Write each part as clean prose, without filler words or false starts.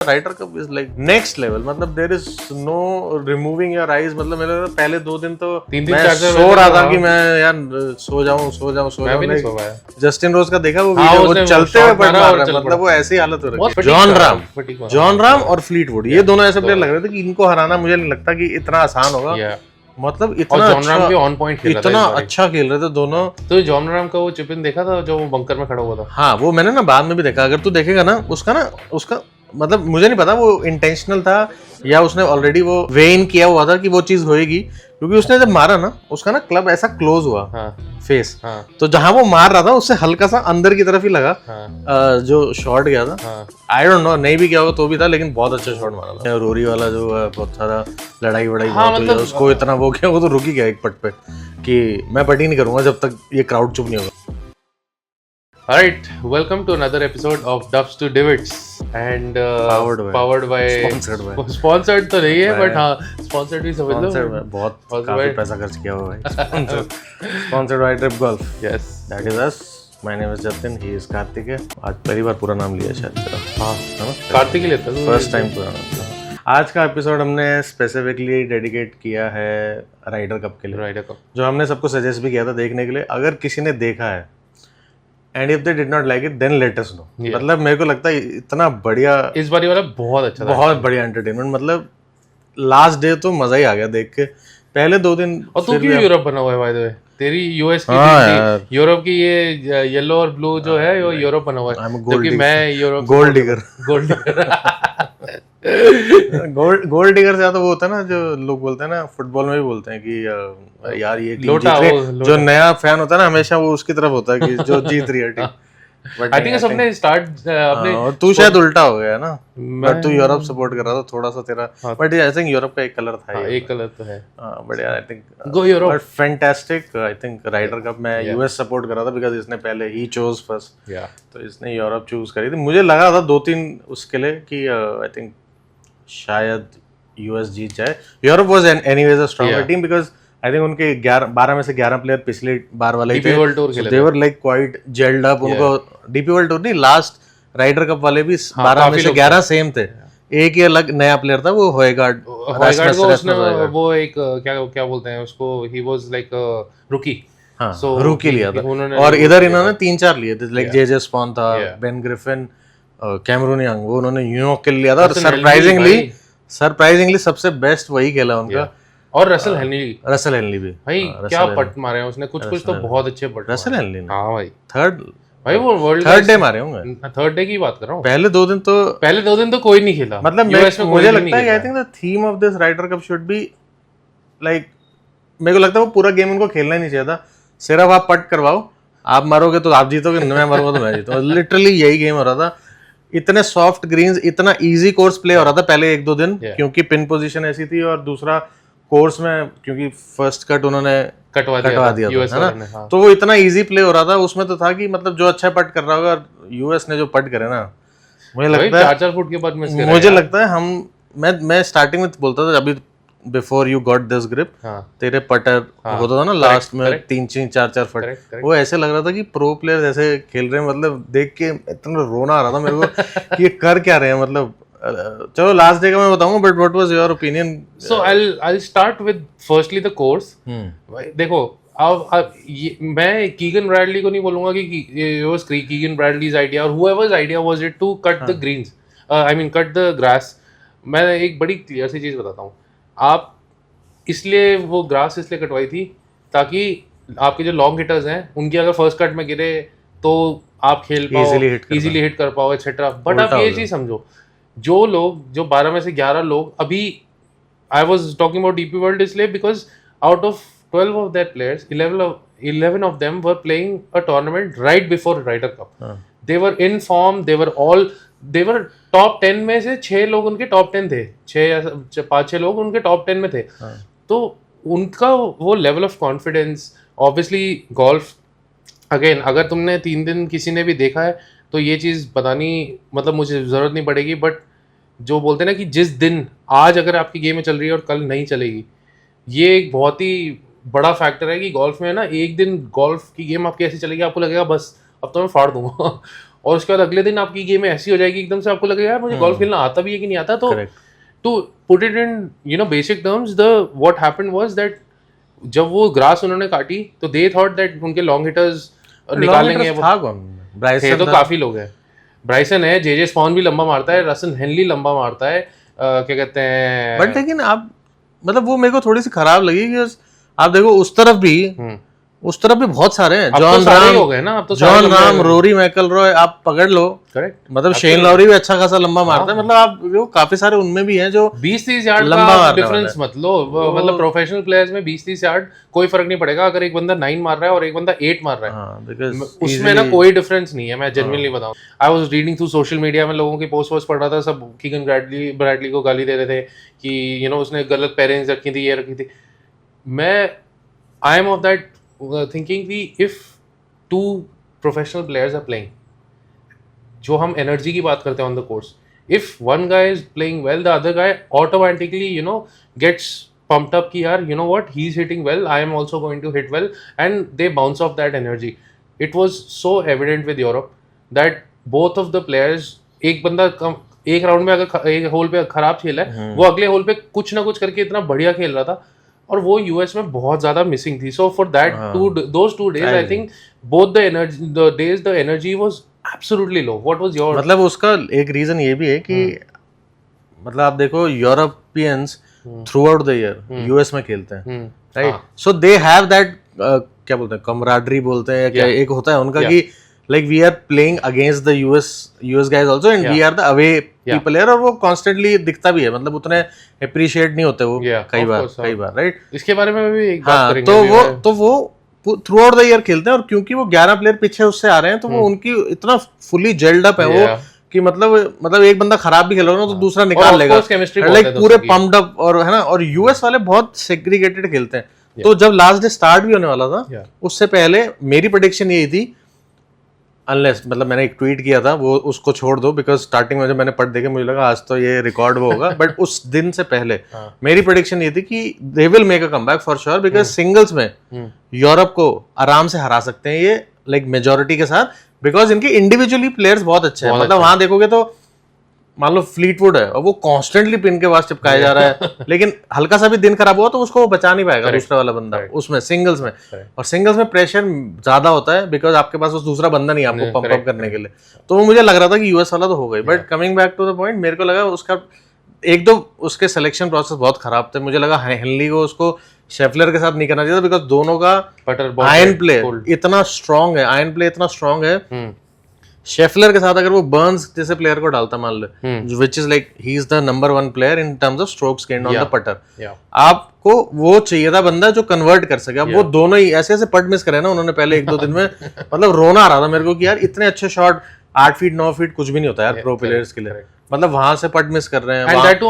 Rider cup is like next level, मतलब there is no removing your eyes. मतलब मेरे पहले 2 दिन तो मैं सो रहा था कि मैं यार सो जाऊं जस्टिन रोज का देखा वो वीडियो, वो चलते हुए पड़ रहा है, मतलब वो ऐसी हालत हो रही है। जॉन राम और फ्लीटवुड, ये दोनों ऐसे प्लेयर लग रहे थे कि इनको हराना मुझे नहीं लगता कि इतना आसान होगा। मतलब इतना अच्छा खेल रहे थे दोनों। तो जॉन राम का वो चिप इन देखा था जो बंकर में खड़ा हुआ था? हाँ, वो मैंने ना बाद में भी देखा। अगर तू देखेगा ना उसका मतलब मुझे नहीं पता वो इंटेंशनल था या उसने ऑलरेडी वो वेन किया हुआ था कि वो चीज होएगी, क्योंकि उसने जब मारा ना उसका ना क्लब ऐसा क्लोज हुआ। फेस। तो जहां वो मार रहा था उससे हल्का सा अंदर की तरफ ही लगा। जो शॉट गया था, आई डोंट नो, नहीं भी गया होगा तो भी था, लेकिन बहुत अच्छा शॉट मारा था। रोरी वाला जो बहुत सारा लड़ाई मतलब उसको इतना वो किया, वो तो रुक ही गया एक पट पे कि मैं पट ही नहीं करूंगा जब तक ये क्राउड चुप नहीं होगा। Alright, welcome to another episode of Dubs to Divots and powered by sponsored तो नहीं है but हाँ sponsored भी समझ लो। बहुत काफी पैसा खर्च किया हुआ है। Sponsored by Trip Golf. Yes, that is us. My name is Jatin. He is Karthik. आज पहली बार पूरा नाम लिया शायद तेरा। हाँ, कार्तिक ही लेता है। First time पूरा नाम। आज का एपिसोड हमने स्पेसिफिकली डेडिकेट किया है राइडर कप के लिए। राइडर कप जो हमने सबको सजेस्ट भी किया था देखने के लिए। अगर किसी ने देखा है and if they did not like it then let us know. मतलब मेरे को लगता है इतना बढ़िया इस बारी वाला बहुत अच्छा था, बहुत बढ़िया एंटरटेनमेंट। मतलब लास्ट डे तो मजा ही आ गया देख के। पहले 2 दिन और तू क्यों यूरोप बना हुआ है बाय द वे? तेरी यूएस की थी, यूरोप की ये येलो और ब्लू जो है वो यूरोप बना हुआ है, क्योंकि मैं Europe gold digger gold digger से ज्यादा वो होता है ना, जो लोग बोलते हैं ना, फुटबॉल में भी बोलते हैं कि यार ये टीम जीत रही, जो नया फैन होता है ना हमेशा वो उसकी तरफ होता है कि जो जीत रही है टीम। आई थिंक सबने स्टार्ट अपने और तू शायद उल्टा हो गया ना, बट तू यूरोप सपोर्ट कर रहा था थोड़ा सा तेरा, बट आई थिंक यूरोप का एक कलर था। एक कलर तो है, but I think go Europe. But fantastic. I think Ryder cup मैं यूएस सपोर्ट कर रहा था बिकॉज़ इसने पहले ही चोज फर्स्ट, तो इसने यूरोप चूज करी थी। मुझे लगा था 2-3 उसके लिए कि आई थिंक शायद यूएस जीत जाए। Europe was anyways a stronger team because I think उनके 12 में से 11 प्लेयर पिछले बार वाले ही थे, they were like quite gelled up. उनको डीपी वर्ल्ड टूर नहीं, लास्ट राइडर कप वाले भी 12 में से 11 सेम थे। एक ही अलग नया प्लेयर था, वो होएगार्ड को उसने वो एक क्या बोलते हैं उसको, ही वाज लाइक रूकी। हां, सो रूकी लिया था। और इधर इन्होंने 3-4 लिए थे, लाइक जेजे स्पॉन था, बेन ग्रिफिन, कैमरून यंग, वो उन्होंने न्यूयॉर्क के लिए लिया था। और सरप्राइजिंगली सबसे बेस्ट वही खेला उनका। और रसल हेनली भी भाई क्या पट मारे हैं उसने, कुछ तो बहुत अच्छे पट। रसल हेनली ने हाँ भाई, भाई वो वर्ल्ड थर्ड डे मारे होंगे। थर्ड डे की बात कर रहा हूँ। पहले 2 दिन तो कोई नहीं खेला। मतलब मुझे लगता है I think the theme of this Ryder cup should be like, मेरे को लगता है वो पूरा गेम उनको खेलना ही नहीं चाहिए था। सिर्फ आप पट करवाओ, आप मारोगे तो आप जीतोगे, मैं मारूंगा तो मैं जीतूंगा। लिटरली यही गेम हो रहा था। इतने सॉफ्ट ग्रीन्स, इतना इजी कोर्स प्ले हो रहा था पहले 1-2 दिन, क्योंकि पिन पोजीशन ऐसी थी, और दूसरा कोर्स में क्योंकि फर्स्ट कट उन्होंने कटवा दिया था ना, हाँ। तो वो इतना इजी प्ले हो रहा था उसमें तो था कि मतलब जो अच्छा पट कर रहा होगा। यूएस ने जो पट करे ना, मुझे लगता है 4-4 फुट के बाद मुझे लगता है मैं स्टार्टिंग में बोलता था, अभी before you got this grip, तेरे पटर होता था ना लास्ट में 3-3 4-4 फट, वो ऐसे लग रहा था कि प्रो प्लेयर जैसे खेल रहे हैं। मतलब देख के इतना रोना आ रहा था मेरे को कि ये कर क्या रहे हैं। मतलब चलो लास्ट डे का मैं बताऊंगा, but what was your opinion? So I start with firstly the course. देखो अब मैं कीगन ब्रैडली को नहीं बोलूंगा कि ये वाज कीगन ब्रैडलीज आइडिया और whoever's idea was it to cut the greens, I mean cut the grass। मैं एक बड़ी क्लियर सी चीज बताता हूँ, आप इसलिए वो ग्रास इसलिए कटवाई थी ताकि आपके जो लॉन्ग हिटर्स हैं उनकी अगर फर्स्ट कट में गिरे तो आप खेल पाओ, इजीली हिट कर पाओ एक्सेट्रा। बट आप ये चीज समझो, जो लोग जो 12 में से 11 लोग अभी, I was talking about DP world इसलिए because out of 12 of their players, 11 of them were playing a tournament right before Ryder Cup. They were in form, they were top 10 में से 6 लोग उनके top 10 थे, 6 या 5-6 लोग उनके top 10 में थे। तो उनका वो level of confidence, obviously golf again, अगर तुमने 3 दिन किसी ने भी देखा है तो ये चीज़ बतानी मतलब मुझे ज़रूरत नहीं पड़ेगी, बट जो बोलते हैं ना कि जिस दिन आज अगर आपकी गेम में चल रही है और कल नहीं चलेगी, ये एक बहुत ही बड़ा फैक्टर है कि गोल्फ में है ना, एक दिन गोल्फ की गेम आपकी ऐसी चलेगी आपको लगेगा बस अब तो मैं फाड़ दूंगा और उसके बाद अगले दिन आपकी गेम ऐसी हो जाएगी एकदम से आपको लगेगा यार मुझे गोल्फ खेलना आता भी है कि नहीं आता। तो to put it in basic terms, the what happened was that जब वो ग्रास उन्होंने काटी तो दे थॉट दैट उनके लॉन्ग हिटर्स निकालेंगे। ब्राइसन तो काफी लोग हैं, ब्राइसन है, जेजे स्पॉन भी लंबा मारता है, रसन हेनली लंबा मारता है, क्या कहते हैं। बट लेकिन आप मतलब वो मेरे को थोड़ी सी खराब लगी कि आप देखो उस तरफ भी बहुत सारे हैं। जॉन राम, रोरी मैकइलरॉय आप पकड़ लो, करेक्ट। मतलब शेन लॉरी भी अच्छा खासा लंबा मारता है। मतलब आप वो काफी सारे उनमें भी हैं जो 20-30 यार्ड का डिफरेंस मतलब प्रोफेशनल प्लेयर्स में 20-30 यार्ड कोई फर्क नहीं पड़ेगा अगर एक बंदा 9 मार रहा है और एक बंदा 8 मार रहा है। उसमें ना कोई डिफरेंस नहीं है, मैं जेन्युइनली बताऊं। I was reading through social media में लोगों की पोस्ट पढ़ रहा था, सब कीगन ब्रैडली को गाली दे रहे थे कि उसने गलत पेयरिंग्स रखी थी, ये रखी थी। मैं I am of that thinking कि if two professional players are playing, जो हम एनर्जी की बात करते हैं on the course, if one guy is playing well, the other guy automatically gets pumped up कि यार what, he's hitting well, I am also going to hit well, and they bounce off that energy. It was so evident with Europe that both of the players, एक बंदा एक round में अगर एक whole पे खराब खेला है, वो अगले होल पे कुछ ना कुछ करके इतना बढ़िया खेल रहा था, और वो यूएस में बहुत ज्यादा मिसिंग थी। So for that those 2 days I think both the energy was absolutely low. What was your मतलब उसका एक रीजन ये भी है कि मतलब आप देखो Europeans through out the year US में खेलते हैं, right. So they have that क्या बोलते हैं, कमराडरी बोलते हैं, क्या एक होता है उनका कि like we are playing against the US guys also and we are the away people here, और वो constantly दिखता भी है। मतलब उतने appreciate नहीं होते वो कई बार राइट। इसके बारे में भी एक बात करेंगे। तो वो थ्रू आउट द ईयर खेलते हैं, और क्योंकि वो 11 प्लेयर पीछे उससे आ रहे हैं तो वो उनकी इतना फुली जेल्ड अप है वो कि मतलब एक बंदा खराब भी खेल रहा है तो दूसरा निकाल लेगा, लाइक पूरे पम्प्ड अप, और है ना। और यूएस वाले बहुत सेग्रीगेटेड खेलते हैं। तो जब लास्ट डे स्टार्ट भी होने वाला था उससे पहले मेरी प्रेडिक्शन यही थी, अनलेस मतलब मैंने एक ट्वीट किया था, वो उसको छोड़ दो बिकॉज स्टार्टिंग में जब मैंने पढ़ देखे मुझे लगा आज तो ये रिकॉर्ड वो होगा। बट उस दिन से पहले मेरी प्रेडिक्शन ये थी कि they will make a comeback for sure, because singles में यूरोप को आराम से हरा सकते हैं ये, लाइक मेजोरिटी के साथ, बिकॉज इनके इंडिविजुअली प्लेयर्स बहुत अच्छे हैं। मतलब वहां देखोगे तो मान लो फ्लीटवुड है और वो कॉन्स्टेंटली पिन के पास चिपकाया जा रहा है, लेकिन हल्का सा भी दिन खराब हुआ तो उसको वो बचा नहीं पाएगा दूसरा वाला बंदा उसमें सिंगल्स में। और सिंगल्स में प्रेशर ज्यादा होता है बिकॉज आपके पास उस दूसरा बंदा नहीं है आपको पंप अप करने के लिए। तो वो मुझे लग रहा था कि यूएस वाला तो हो गई। But coming back to the point, मेरे को लगा उसका एक दो उसके सिलेक्शन प्रोसेस बहुत खराब थे। मुझे लगा हेनली को उसको शेफलर के साथ नहीं करना चाहिए था, बिकॉज दोनों का आयरन प्ले इतना स्ट्रांग है, आयरन प्ले इतना स्ट्रांग है। शेफलर के साथ अगर वो बर्न्स जैसे प्लेयर को डालता मान लो, which is like he is the number 1 player in terms of strokes gained on the putter, आपको वो चाहिए था बंदा जो कन्वर्ट कर सके। अब वो दोनों ही ऐसे ऐसे पट मिस करे ना उन्होंने पहले 1-2 दिन में, मतलब रोना आ रहा था मेरे को कि यार इतने अच्छे शॉट 8 फीट 9 फीट कुछ भी नहीं होता यार प्रो प्लेयर्स के लिए। मतलब वहां से पट मिस कर रहे हैं,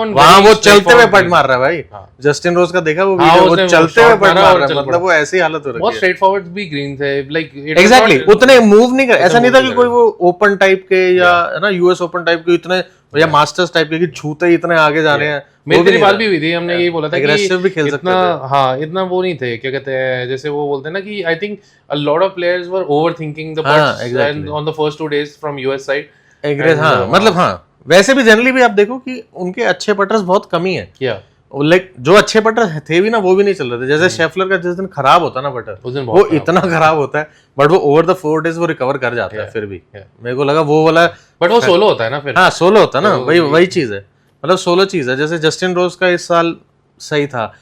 वहां वो चलते हुए पट मार रहा है भाई। जस्टिन रोज का देखा वो वीडियो, वो चलते हुए पट मार रहा है, मतलब वो ऐसी हालत हो रही है। बहुत स्ट्रेट फॉरवर्ड भी ग्रीन थे, लाइक एग्जैक्टली उतने मूव नहीं कर, ऐसा नहीं था कि कोई वो ओपन टाइप के या है ना यूएस ओपन टाइप के इतने या मास्टर्स टाइप के कि छूते ही इतने आगे जा रहे हैं। मेरी बात भी हुई थी, हमने यही बोला था कि एग्रेसिव भी खेल सकते थे। हाँ, इतना वो नहीं थे, क्या कहते हैं, जैसे वो बोलते हैं ना कि I think a lot of players were overthinking the puts on the first 2 days from US side. हाँ, मतलब हाँ, वैसे भी जनरली भी आप देखो कि उनके अच्छे पटर्स बहुत कम ही है। लाइक जो अच्छे पटर थे भी ना वो भी नहीं चल रहे थे। जैसे शेफलर का जिस दिन खराब होता है ना पटर, वो इतना खराब होता है, बट वो ओवर द 4 days वो रिकवर कर जाता है। फिर भी मेरे को लगा वो वाला, बट वो सोलो होता है ना फिर। हाँ, सोलो होता है ना, वही चीज है, मतलब सोलो चीज है। जैसे जस्टिन रोज का इस साल सही था,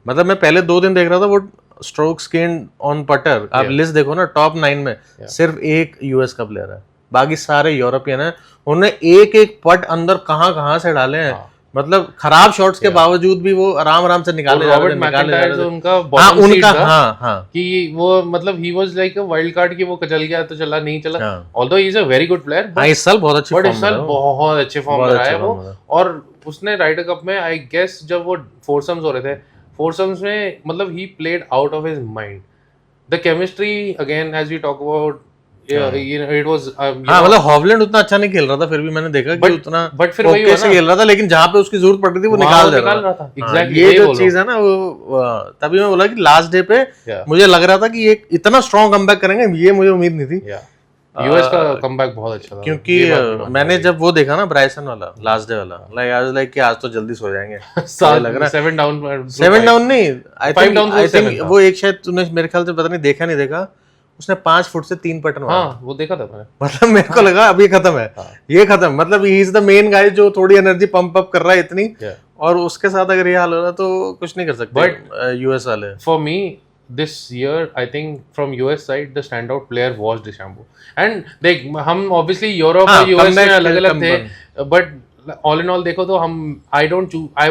मतलब मैं पहले 2 दिन देख रहा था, वो स्ट्रोक्स गेन्ड ऑन पटर आप लिस्ट देखो ना, टॉप 9 में सिर्फ एक यूएस का प्लेयर है, बाकी सारे यूरोपियन है। उन्होंने एक पट अंदर कहाँ से डाले हैं, मतलब खराब शॉट्स के बावजूद भी वो आराम से निकाले जा रहे थे। उनका कि वो मतलब he was like a wild card कि वो चल गया तो चला, नहीं चला। Although he is a very good player, इस साल बहुत अच्छे फॉर्म में रहा है वो। और उसने राइडर कप में आई गेस जब वो फोरसम्स हो रहे थे, फोरसम्स में मतलब he played out of his mind. The chemistry again as we talk about, it was मतलब हॉवलैंड उतना अच्छा नहीं खेल रहा था, फिर भी मैंने देखा कि उतना बट फिर वही कैसे खेल रहा था, लेकिन जहां पे उसकी जरूरत पड़ रही थी वो निकाल रहा था। एग्जैक्टली ये जो चीज है ना, वो तभी मैं बोला कि लास्ट डे पे मुझे लग रहा था कि ये इतना स्ट्रॉन्ग कमबैक करेंगे, ये मुझे उम्मीद नहीं थी। यूएस का कमबैक बहुत अच्छा था क्योंकि मैंने जब वो देखा ना ब्राइसन वाला लास्ट डे वाला, लाइक आई वाज लाइक कि आज तो जल्दी सो जाएंगे। लग रहा है 7 डाउन नहीं, आई थिंक वो एक शायद तूने मेरे ख्याल से पता नहीं देखा उसने 5 फुट से 3 पटन मारा। हाँ वो देखा था मैंने, मतलब मेरे को लगा अब ये खत्म है, ये खत्म, मतलब ही इज द मेन गाय जो थोड़ी एनर्जी पंप अप कर रहा है इतनी, और उसके साथ अगर ये हाल हो रहा तो कुछ नहीं कर सकते यूएस वाले। For me this year I think from US side the standout player was DeChambeau, and देख हम obviously यूरोप और यूएस में अलग अलग थे, but all in all देखो तो हम I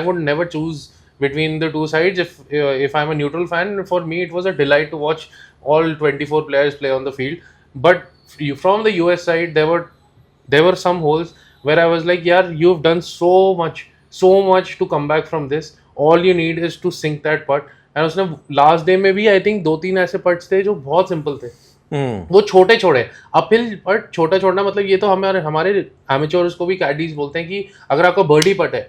would never choose between the two sides. If I'm a neutral fan, for me it was a delight to watch all 24 players play on the field, but from the US side there were some holes where I was like yaar you've done so much to come back from this, all you need is to sink that putt. And उसने last day में भी I think 2-3 ऐसे puts थे जो बहुत simple थे, वो छोटे अपहिल पट छोटा छोड़ना, मतलब ये तो हमारे एमेच्योर्स को भी कैडीज बोलते हैं कि अगर आपका बर्डी पट है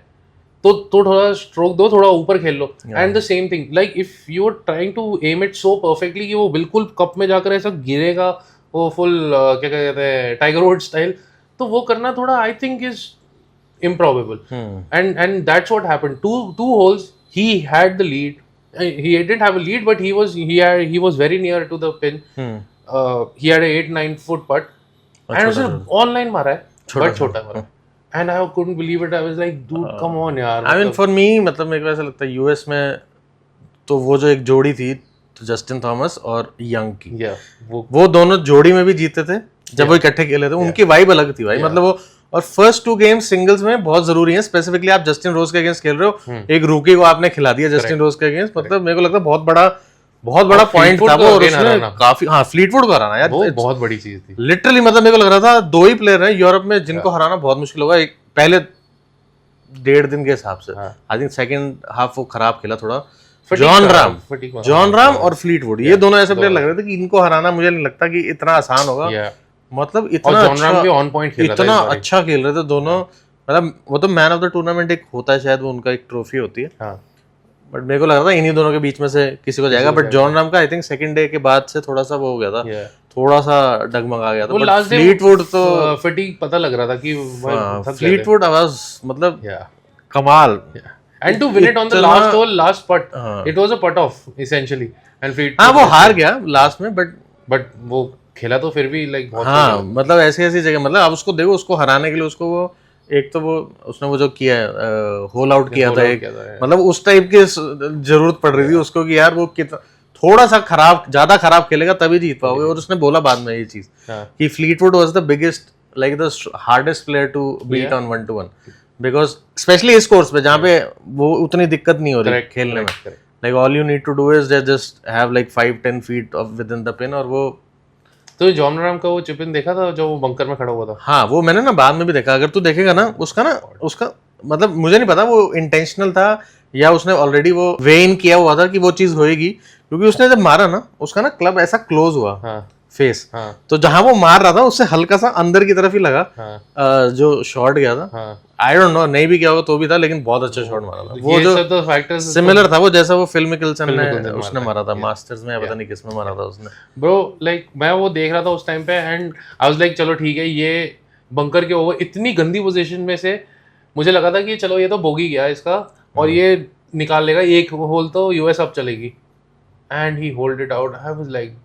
तो थोड़ा स्ट्रोक दो, थोड़ा ऊपर खेल लो, and the same thing like if you are trying to aim it so perfectly कि वो बिल्कुल कप में जाकर ऐसा गिरेगा, वो फुल क्या कहते हैं टाइगर वुड स्टाइल, तो वो करना थोड़ा I think is improbable. And that's what happened. Two holes he had the lead. He didn't have a lead, but he was very near to the pin. He had a 8-9 foot putt, and उसने online मारा है, but छोटा मारा, and I couldn't believe it. I was like, dude, come on यार. I mean for me मतलब मेरे को ऐसा लगता है यूएस में तो वो जो एक जोड़ी थी तो जस्टिन थॉमस और यंग की, वो दोनों जोड़ी में भी जीते थे जब वो इकट्ठे खेले थे, उनकी वाइब अलग थी भाई, मतलब वो, और फर्स्ट 2 गेम्स सिंगल्स में बहुत जरूरी है, स्पेसिफिकली आप जस्टिन रोज के अगेंस्ट खेल रहे हो, एक रूकी को आपने खिला दिया जस्टिन रोज के अगेंस्ट, मतलब मेरे को लगता है बहुत बड़ा पॉइंट था वो, और उसने काफी फ्लीटवुड को हराना यार, वो बहुत बड़ी चीज थी लिटरली, मतलब मेरे को लग रहा था 2 ही प्लेयर हैं यूरोप में जिनको हराना बहुत मुश्किल होगा, एक पहले 1.5 दिन के हिसाब से, आई थिंक सेकंड हाफ वो खराब खेला थोड़ा, जॉन राम और फ्लीटवुड, ये दोनों ऐसे प्लेयर लग रहे थे कि इनको हराना मुझे नहीं लगता कि इतना आसान होगा, मतलब इतना अच्छा खेल रहे थे दोनों, मतलब वो तो मैन ऑफ द टूर्नामेंट एक होता है शायद, वो उनका एक ट्रॉफी होती है, बट मेरे को लग रहा था इन्हीं दोनों के बीच में से किसी को जाएगा, बट जॉन राम का आई थिंक सेकंड डे के बाद से थोड़ा सा वो हो गया था, थोड़ा सा डगमगा गया था, बट फ्लीटवुड तो फटीग पता लग रहा था कि फ्लीटवुड आवाज मतलब कमाल, and to win it on the last hole, last putt, it was a putt off essentially, and Fleetwood हाँ वो हार गया लास्ट में, बट वो खेला तो फिर भी लाइक बहुत, हाँ मतलब ऐसी जगह, मतलब आप उसको देखो, उसको हराने के लिए उसको वो एक तो वो उसने वो जो किया है होल आउट किया था एक, मतलब उस टाइप की जरूरत पड़ रही थी उसको कि यार वो कितना थोड़ा सा ज्यादा खराब खेलेगा तभी जीत पाओगे, और उसने बोला बाद में ये चीज कि Fleetwood was the biggest like the hardest player to beat on 1-1, because specially इस कोर्स पे जहाँ पे वो उतनी दिक्कत नहीं हो रही खेलने में, like all you need to do is just have like 5-10 feet off within the pin, और वो तो जॉन राम का वो चिप इन देखा था जो वो बंकर में खड़ा हुआ था, हाँ वो मैंने ना बाद में भी देखा, अगर तू देखेगा ना उसका मतलब मुझे नहीं पता वो इंटेंशनल था या उसने ऑलरेडी वो वे इन किया हुआ था कि वो चीज होएगी, क्योंकि उसने जब मारा ना उसका ना क्लब ऐसा क्लोज हुआ फेस, तो जहां वो मार रहा था उससे हल्का सा अंदर की तरफ ही लगा, जो शॉट गया था, आई डोंट नो नहीं भी क्या होगा तो भी था, लेकिन बहुत अच्छा शॉट मारा था वो, जो सिमिलर था वो जैसा वो फिल मिकेल्सन ने उसने मारा था मास्टर्स में, पता नहीं किस में मारा था उसने, ब्रो लाइक मैं वो देख रहा था उस टाइम पे, एंड आई वाज लाइक चलो ठीक है, ये बंकर के ओवर इतनी गंदी पोजीशन में से मुझे लगा था कि चलो ये तो बोगी गया इसका और ये निकाल लेगा, एक होल तो यूएस अब चलेगी, and he hold it out, I was like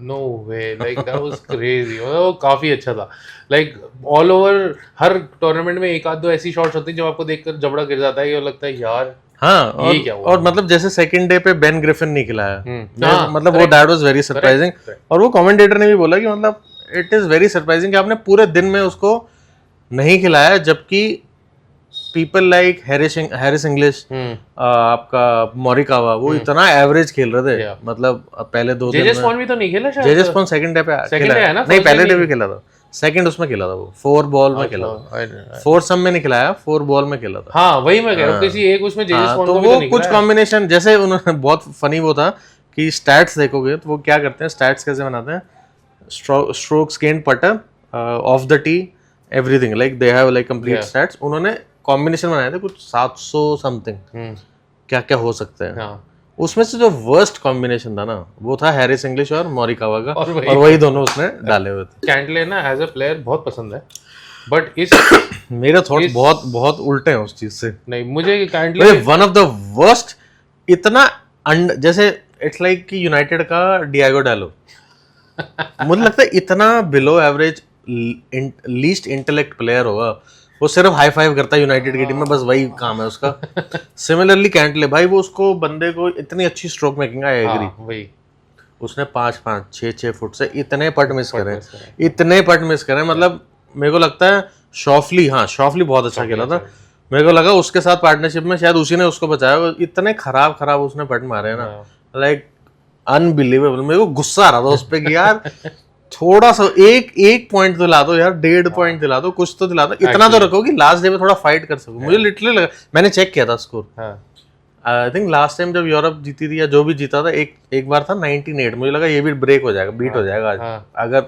no way, like that was crazy, वो काफी अच्छा था, like all over हर टूर्नामेंट में एक आध दो ऐसी शॉट्स होती हैं जो आपको देखकर जबड़ा गिर जाता है, ये लगता है यार हाँ, ये क्या हुआ, और मतलब जैसे सेकंड डे पे बेन ग्रिफिन नहीं खिलाया, मतलब वो दैट वाज वेरी सरप्राइजिंग, और वो कमेंटेटर ने भी बोला कि मतलब इट इज वेरी सरप्राइजिंग कि आपने पूरे दिन में उसको नहीं खिलाया, जबकि पीपल लाइक हैरिस इंग्लिश, आपका मोरिकावा, वो इतना एवरेज खेल रहे थे, मतलब पहले 2 दिन जेजेस पॉन भी तो नहीं खेला शायद, जेजेस पॉन सेकंड डे पे खेला ना, नहीं पहले डे भी खेला था, सेकंड उसमें खेला था वो 4 बॉल में खेला था, 4 सम में नहीं खिलाया, 4 बॉल में खेला था, हाँ वही मैं कह रहा हूँ, किसी एक उसमें जेजेस पॉन को भी तो नहीं, कुछ कॉम्बिनेशन जैसे उन्होंने बहुत फनी वो था कि स्टैट्स देखोगे तो वो क्या करते हैं, स्टैट्स कैसे बनाते हैं, स्ट्रोक्स गेन्ड पटर of the T everything, like they have like complete stats, उन्होंने कॉम्बिनेशन बनाए थे कुछ 700 समथिंग, क्या क्या हो सकते हैं, उसमें से जो वर्स्ट कॉम्बिनेशन था ना वो था हैरिस इंग्लिश और मोरिकावा का, और और वही दोनों उसने डाले हुए थे। कैंटले ना एज अ प्लेयर बहुत पसंद है, बट इस मेरे थॉट्स बहुत बहुत उल्टे हैं उस चीज से। नहीं, मुझे कैंटले वन ऑफ द वर्स्ट, इतना जैसे इट्स लाइक कि यूनाइटेड का डियागो डालो। मुझे लगता है इतना below average least intellect player होगा, वो सिर्फ हाई फाइव करता है यूनाइटेड की टीम में, बस वही काम है उसका। सिमिलरली कैंटले भाई, वो उसको बंदे को इतनी अच्छी स्ट्रोक मेकिंग, आई एग्री, वही उसने 5-5 6-6 फुट से इतने पट मिस करे, इतने पट मिस करे। मतलब मेरे को लगता है शॉफली, हाँ शॉफली बहुत अच्छा खेला था। मेरे को लगा उसके साथ पार्टनरशिप में शायद उसी ने उसको बचाया। इतने खराब उसने पट मारे हैं ना, लाइक अनबिलीवेबल। मेरे को गुस्सा आ रहा था उस पे कि यार थोड़ा सा एक पॉइंट दिला दो यार, 1.5 पॉइंट दिला दो, कुछ तो दिला दो, इतना तो रखो कि लास्ट डे में थोड़ा फाइट कर सको। मुझे लिटरली लगा, मैंने चेक किया था score, I think last time जब यूरोप जीती थी या जो भी जीता था, एक बार था 98, मुझे लगा ये भी ब्रेक हो जाएगा, बीट हो जाएगा आज। अगर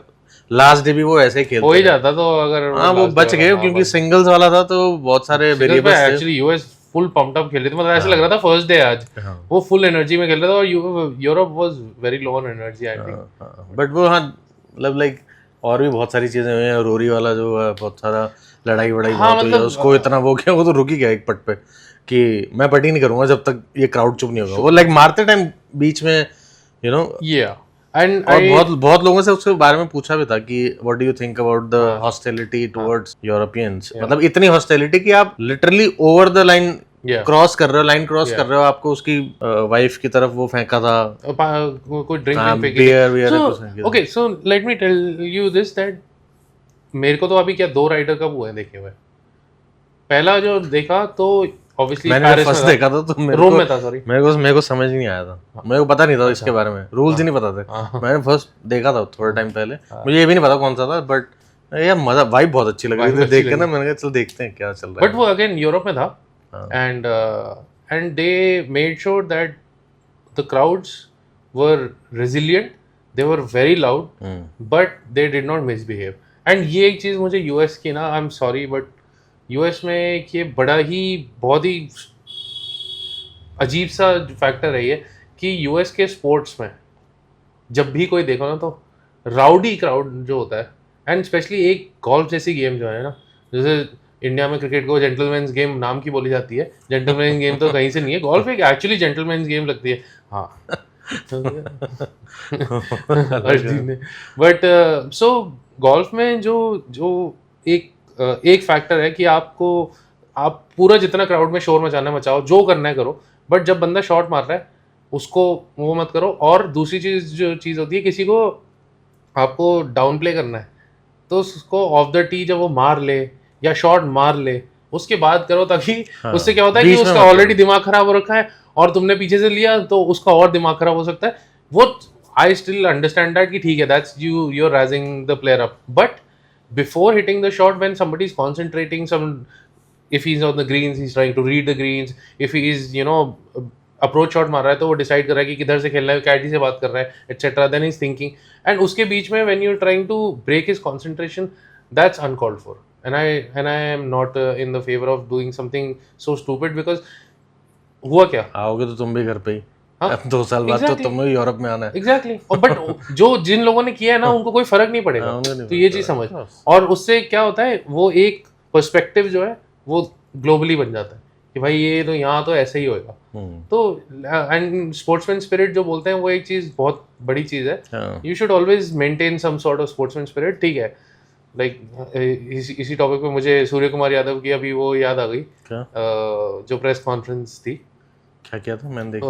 लास्ट डे भी वो ऐसे खेलते हो ही जाता तो अगर हाँ वो बच गए, क्योंकि सिंगल्स वाला था तो बहुत सारे वेरिएबल्स थे। Actually US full pumped up खेल रही थी, मतलब ऐसे लग रहा था फर्स्ट डे आज वो फुल एनर्जी में खेल रहा था, और Europe was very low on energy I think. But वो हाँ मतलब लाइक और भी बहुत सारी चीजें हुई हैं। रोरी वाला जो है बहुत सारा लड़ाई वड़ाई बहुत हुई है, उसको इतना वो किया, वो तो रुक ही गया एक पट पे कि मैं पट ही नहीं करूंगा जब तक ये क्राउड चुप नहीं होगा। वो लाइक मारते टाइम बीच में यू नो एंड बहुत लोगों से उसके बारे में पूछा भी था कि what do you think about the hostility towards Europeans, मतलब इतनी हॉस्टिलिटी कि आप literally over the line cross कर रहे हो, लाइन क्रॉस कर रहे हो, आपको उसकी वाइफ की तरफ वो फेंका था, कोई drink beer. Okay so let me tell you this that मेरे को तो अभी क्या 2 राइडर कप हुए देखे हुए। पहला जो देखा तो ऑब्वियसली मैंने फर्स्ट देखा था तो रोम में था, सॉरी मेरे को समझ नहीं आया था, मेरे को पता नहीं था इसके बारे में, रूल्स ही नहीं पता थे। मैंने फर्स्ट देखा था थोड़ा टाइम पहले, मुझे ये भी नहीं पता कौन सा था, बट यार मजा, वाइब बहुत अच्छी लग रही थी देख के ना, मैंने कहा चल देखते हैं क्या चल रहा है। बट वो अगेन यूरोप में था and they made sure that the crowds were resilient, they were very loud, but they did not misbehave. And ये एक चीज़ मुझे यूएस की ना, I am sorry but US में ये बड़ा ही बहुत ही अजीब सा फैक्टर है ये कि यूएस के स्पोर्ट्स में जब भी कोई देखो ना तो राउडी क्राउड जो होता है, एंड स्पेशली एक गोल्फ जैसी गेम जो है ना, जैसे इंडिया में क्रिकेट को जेंटलमैन्स गेम नाम की बोली जाती है, जेंटलमैन गेम तो कहीं से नहीं है, गोल्फ एक एक्चुअली जेंटलमैन्स गेम लगती है। हाँ बट सो गोल्फ में जो एक फैक्टर है कि आप पूरा जितना क्राउड में शोर मचाना मचाओ, जो करना है करो, बट जब बंदा शॉट मार रहा है उसको वो मत करो। और दूसरी चीज़ होती है, किसी को आपको डाउन प्ले करना है तो उसको ऑफ द टी जब वो मार ले या शॉट मार ले उसके बाद करो, ताकि उससे क्या होता है कि उसका ऑलरेडी दिमाग खराब हो रखा है और तुमने पीछे से लिया तो उसका और दिमाग खराब हो सकता है। वो आई स्टिल अंडरस्टैंड दैट कि ठीक है, that's you are raising the player up, but before hitting the shot when somebody is concentrating some, if he's on the greens he's trying to read the greens, if he is approach shot मार रहा है तो वो decide कर रहा है कि किधर से खेलना है, कैडी से बात कर रहा है etcetera, then is thinking, and उसके बीच में when you are trying to break his concentration, that's uncalled for, and I am not in the favor of doing something so stupid, because हुआ क्या, आओगे तो तुम भी घर पे ही, अब 2 साल बाद तो तुम्हें यूरोप में आना है। एग्जैक्टली बट जिन लोगों ने किया है ना उनको कोई फर्क नहीं पड़ेगा, तो ये चीज समझ। और उससे क्या होता है, वो एक पर्सपेक्टिव जो है वो ग्लोबली बन जाता है कि भाई ये तो यहाँ तो ऐसे ही होएगा। तो एंड स्पोर्ट्समैन स्पिरिट जो बोलते हैं वो एक चीज बहुत बड़ी चीज है, you should always maintain some sort of sportsman spirit. ठीक है, लाइक इसी टॉपिक पे मुझे सूर्य कुमार यादव की अभी वो याद आ गई, जो प्रेस कॉन्फ्रेंस थी, क्या किया था मैंने देखा,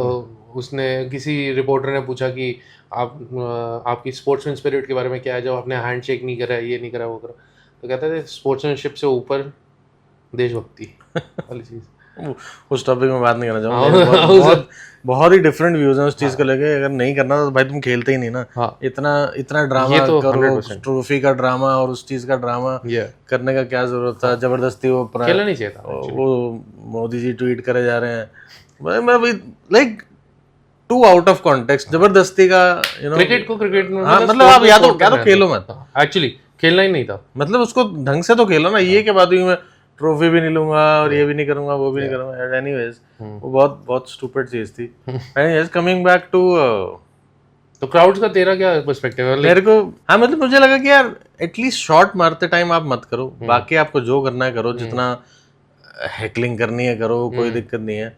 उसने किसी रिपोर्टर ने पूछा कि आपकी स्पोर्ट्समैन स्पिरिट के बारे में क्या है, जब आपने हैंडशेक नहीं करा, ये नहीं करा, वो करा, तो कहते थे स्पोर्ट्समैनशिप से ऊपर देशभक्ति वाली चीज। उस टॉपिक में बात नहीं करना चाहूँगा, बहुत ही डिफरेंट व्यूज हैं उस चीज को लेके। अगर नहीं करना तो भाई तुम खेलते ही नहीं ना। इतना ड्रामा तो करो, ट्रॉफी का ड्रामा और उस चीज का ड्रामा करने का क्या जरूरत था, जबरदस्ती वो खेलना नहीं चाहिए था। वो मोदी जी ट्वीट करे जा रहे हैं, मैं like to out of context, जबरदस्ती का क्रिकेट को क्रिकेट में मतलब आप या तो खेलो मत, एक्चुअली खेलना ही नहीं था, मतलब उसको ढंग से तो खेलो ना। ये क्या बात हुई, मैं ट्रॉफी भी नहीं लूंगा और ये भी नहीं करूंगा वो भी नहीं करूंगा। एनीवेज वो बहुत बहुत स्टूपिड चीज थी। एनीवेज कमिंग बैक टू तो क्राउड्स का तेरा क्या पर्सपेक्टिव है? मेरे को हाँ मतलब मुझे लगा कि यार एटलीस्ट शॉट मारते टाइम आप मत करो, बाकी आपको जो करना है करो, जितना हैकलिंग करनी है करो, कोई दिक्कत नहीं है।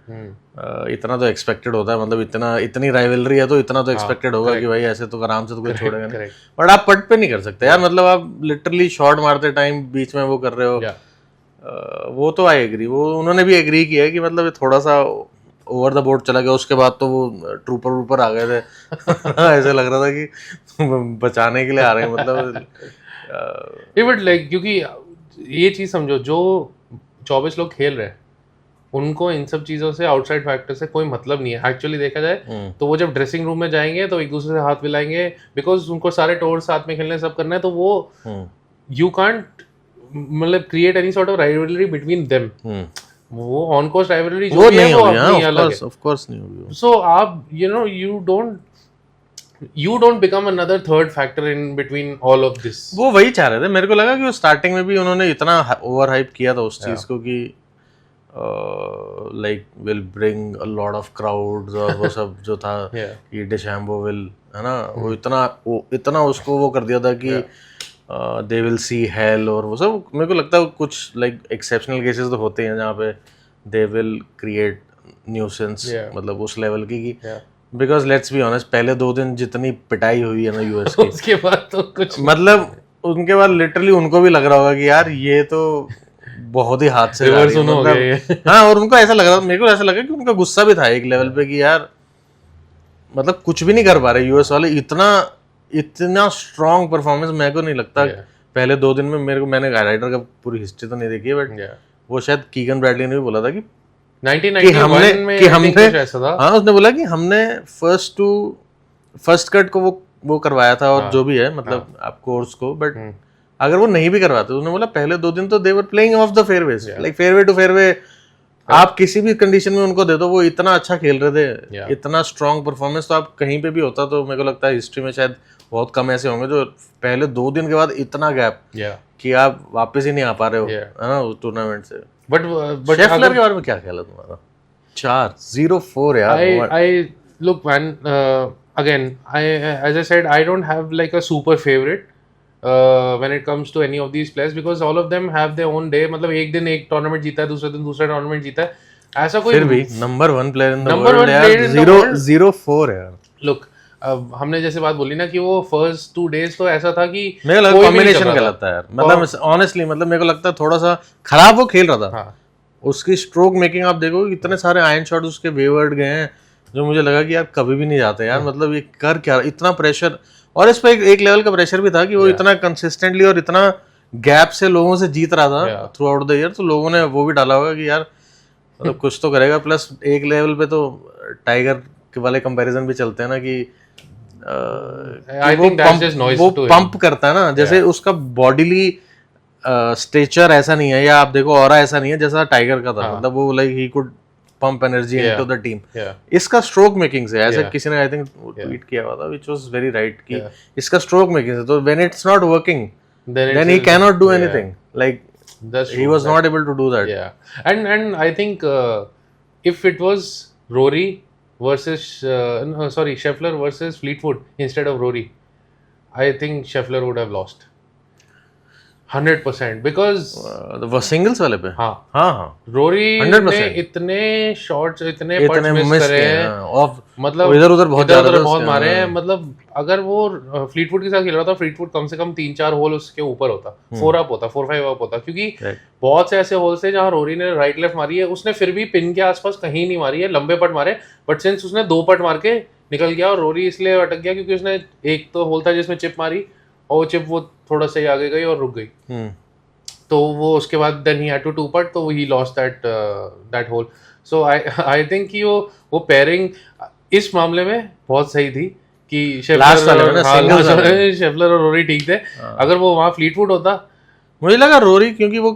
इतना तो एक्सपेक्टेड होता है, मतलब इतनी राइवलरी है तो इतना तो एक्सपेक्टेड होगा कि भाई ऐसे तो आराम से तो कोई छोड़ेगा नहीं। बट आप पट पे नहीं कर सकते यार, मतलब आप लिटरली शॉट मारते टाइम बीच में वो कर रहे हो। वो तो आई एग्री, वो उन्होंने भी एग्री किया है कि मतलब थोड़ा सा ओवर द बोर्ड चला गया। उसके बाद तो वो ट्रूपर वूपर आ गए थे ऐसे लग रहा था कि बचाने के लिए आ रहे हैं मतलब। बट लाइक क्योंकि ये चीज समझो, जो 24 लोग खेल रहे हैं उनको इन सब चीजों से, आउटसाइड फैक्टर से कोई मतलब नहीं है एक्चुअली देखा जाए तो। वो जब ड्रेसिंग रूम में जाएंगे तो एक दूसरे से हाथ मिलाएंगे, बिकॉज उनको सारे टोर साथ में खेलने सब करना है। तो वो यू कांट मतलब create any sort of rivalry between them. वो ऑन कोर्स राइवलरी जो भी है वो अपनी अलग है, ऑफ कोर्स नहीं होगी। सो आप you don't become another third factor in between all of this. वो वही चाह रहे थे। मेरे को लगा कि वो स्टार्टिंग में भी उन्होंने इतना ओवर हाइप किया था उस चीज को कि like will bring a lot of crowds और वो सब जो था ये डेशैम्बो विल, है ना, वो इतना उसको वो कर दिया था कि दे विल सी हेल और वो सब। मेरे को लगता है कुछ लाइक एक्सेप्शनल केसेस तो होते हैं जहाँ पे दे विल क्रिएट न्यूसेंस, मतलब उस लेवल की कि बिकॉज लेट्स बी ऑनेस्ट पहले 2 दिन जितनी पिटाई हुई है ना यूएस की उसके बाद तो कुछ मतलब उनके बाद लिटरली उनको भी लग रहा होगा कि यार ये तो बहुत ही हाथ से रिवर्स हो गए। हाँ, और उनको ऐसा लग रहा था, मेरे को ऐसा लगा कि उनका गुस्सा भी था एक लेवल पे कि यार मतलब कुछ भी नहीं कर पा रहे यूएस वाले। इतना स्ट्रॉन्ग परफॉर्मेंस मेरे को नहीं लगता पहले 2 दिन में। मैंने राइडर का पूरी हिस्ट्री तो नहीं देखी है, बट वो शायद कीगन ब्रैडली ने भी बोला था कि 1991 में हमने ऐसा था। हाँ, उसने बोला कि हमने फर्स्ट कट को वो करवाया था और जो भी है मतलब आप कोर्स को, बट अगर वो नहीं भी करवाते, उन्होंने बोला पहले 2 दिन तो they were playing off the fairways, like fairway to fairway. आप किसी भी कंडीशन में उनको दे दो, वो इतना अच्छा खेल रहे थे, इतना स्ट्रॉन्ग परफॉर्मेंस तो आप कहीं पे भी होता तो मेरे को लगता है हिस्ट्री में शायद बहुत कम ऐसे होंगे जो पहले 2 दिन के बाद इतना गैप कि आप वापस ही नहीं आ पा रहे हो, है ना, उस टूर्नामेंट से। बट शेफलर के बारे में क्या ख्याल है तुम्हारा? 4-0-4 यार। I look man, again as I said, I don't have like a super favorite when it comes to any of these players because all of them have their own day. मतलब एक दिन एक टूर्नामेंट जीता है, दूसरे दिन दूसरा tournament जीता है, ऐसा कोई फिर भी number 1 player in the world यार। 0-0-4 यार। लुक हमने जैसे बात बोली ना कि वो फर्स्ट 2 days तो ऐसा था कि मेरे को लगता है कॉम्बिनेशन गलत था यार, मतलब ऑनेस्टली मतलब मेरे को लगता है थोड़ा सा खराब वो खेल रहा था। उसकी स्ट्रोक मेकिंग आप देखो, इतने सारे आयरन शॉट उसके वेवर्ड गए हैं जो मुझे लगा कि यार कभी भी नहीं जाते यार, मतलब ये कर क्या, इतना प्रेशर। और इस पर एक लेवल का प्रेशर भी था कि वो इतना कंसिस्टेंटली और इतना गैप से लोगों से जीत रहा था थ्रू आउट द ईयर, तो लोगों ने वो भी डाला होगा कि यार मतलब कुछ तो करेगा। प्लस एक लेवल पे तो टाइगर वाले कंपैरिजन भी चलते हैं ना कि वो पंप करता है ना, जैसे उसका बॉडीली स्टेचर ऐसा नहीं है, या आप देखो ऑरा ऐसा नहीं है जैसा टाइगर का था, मतलब वो like he could pump energy into the team. इसका स्ट्रोक मेकिंग से ऐसा किसी ने आई थिंक ट्वीट किया हुआ था व्हिच वाज वेरी राइट कि इसका स्ट्रोक मेकिंग से, तो when it's not working then he can not do anything, like he was not able to do that. And I think if it was Rory versus Scheffler versus Fleetwood instead of Rory, I think Scheffler would have lost 100% because वो singles वाले पे हाँ Rory ने इतने shots इतने puts miss करे हैं, मतलब इधर उधर बहुत मारे हैं। मतलब अगर वो फ्लीटवुड के साथ खेल रहा था, फ्लीटवुड कम से कम 3-4 होल उसके ऊपर होता, 4-5 अप होता, क्योंकि बहुत से ऐसे होल्स थे जहाँ रोरी ने राइट लेफ्ट मारी है, उसने फिर भी पिन के आसपास कहीं नहीं मारी है, लंबे पट मारे, बट सिंस उसने 2 पट मार के निकल गया और रोरी इसलिए अटक गया क्योंकि उसने एक तो होल था जिसमें चिप मारी और वो चिप वो थोड़ा सा ही आगे गई और रुक गई, तो वो उसके बाद then he had to 2 putt, तो he lost that hole. So I think कि वो पेयरिंग इस मामले में बहुत सही थी कि शेफलर और रोरी ठीक थे। अगर वो वहाँ फ्लीटवुड होता, मुझे लगा रोरी, क्योंकि वो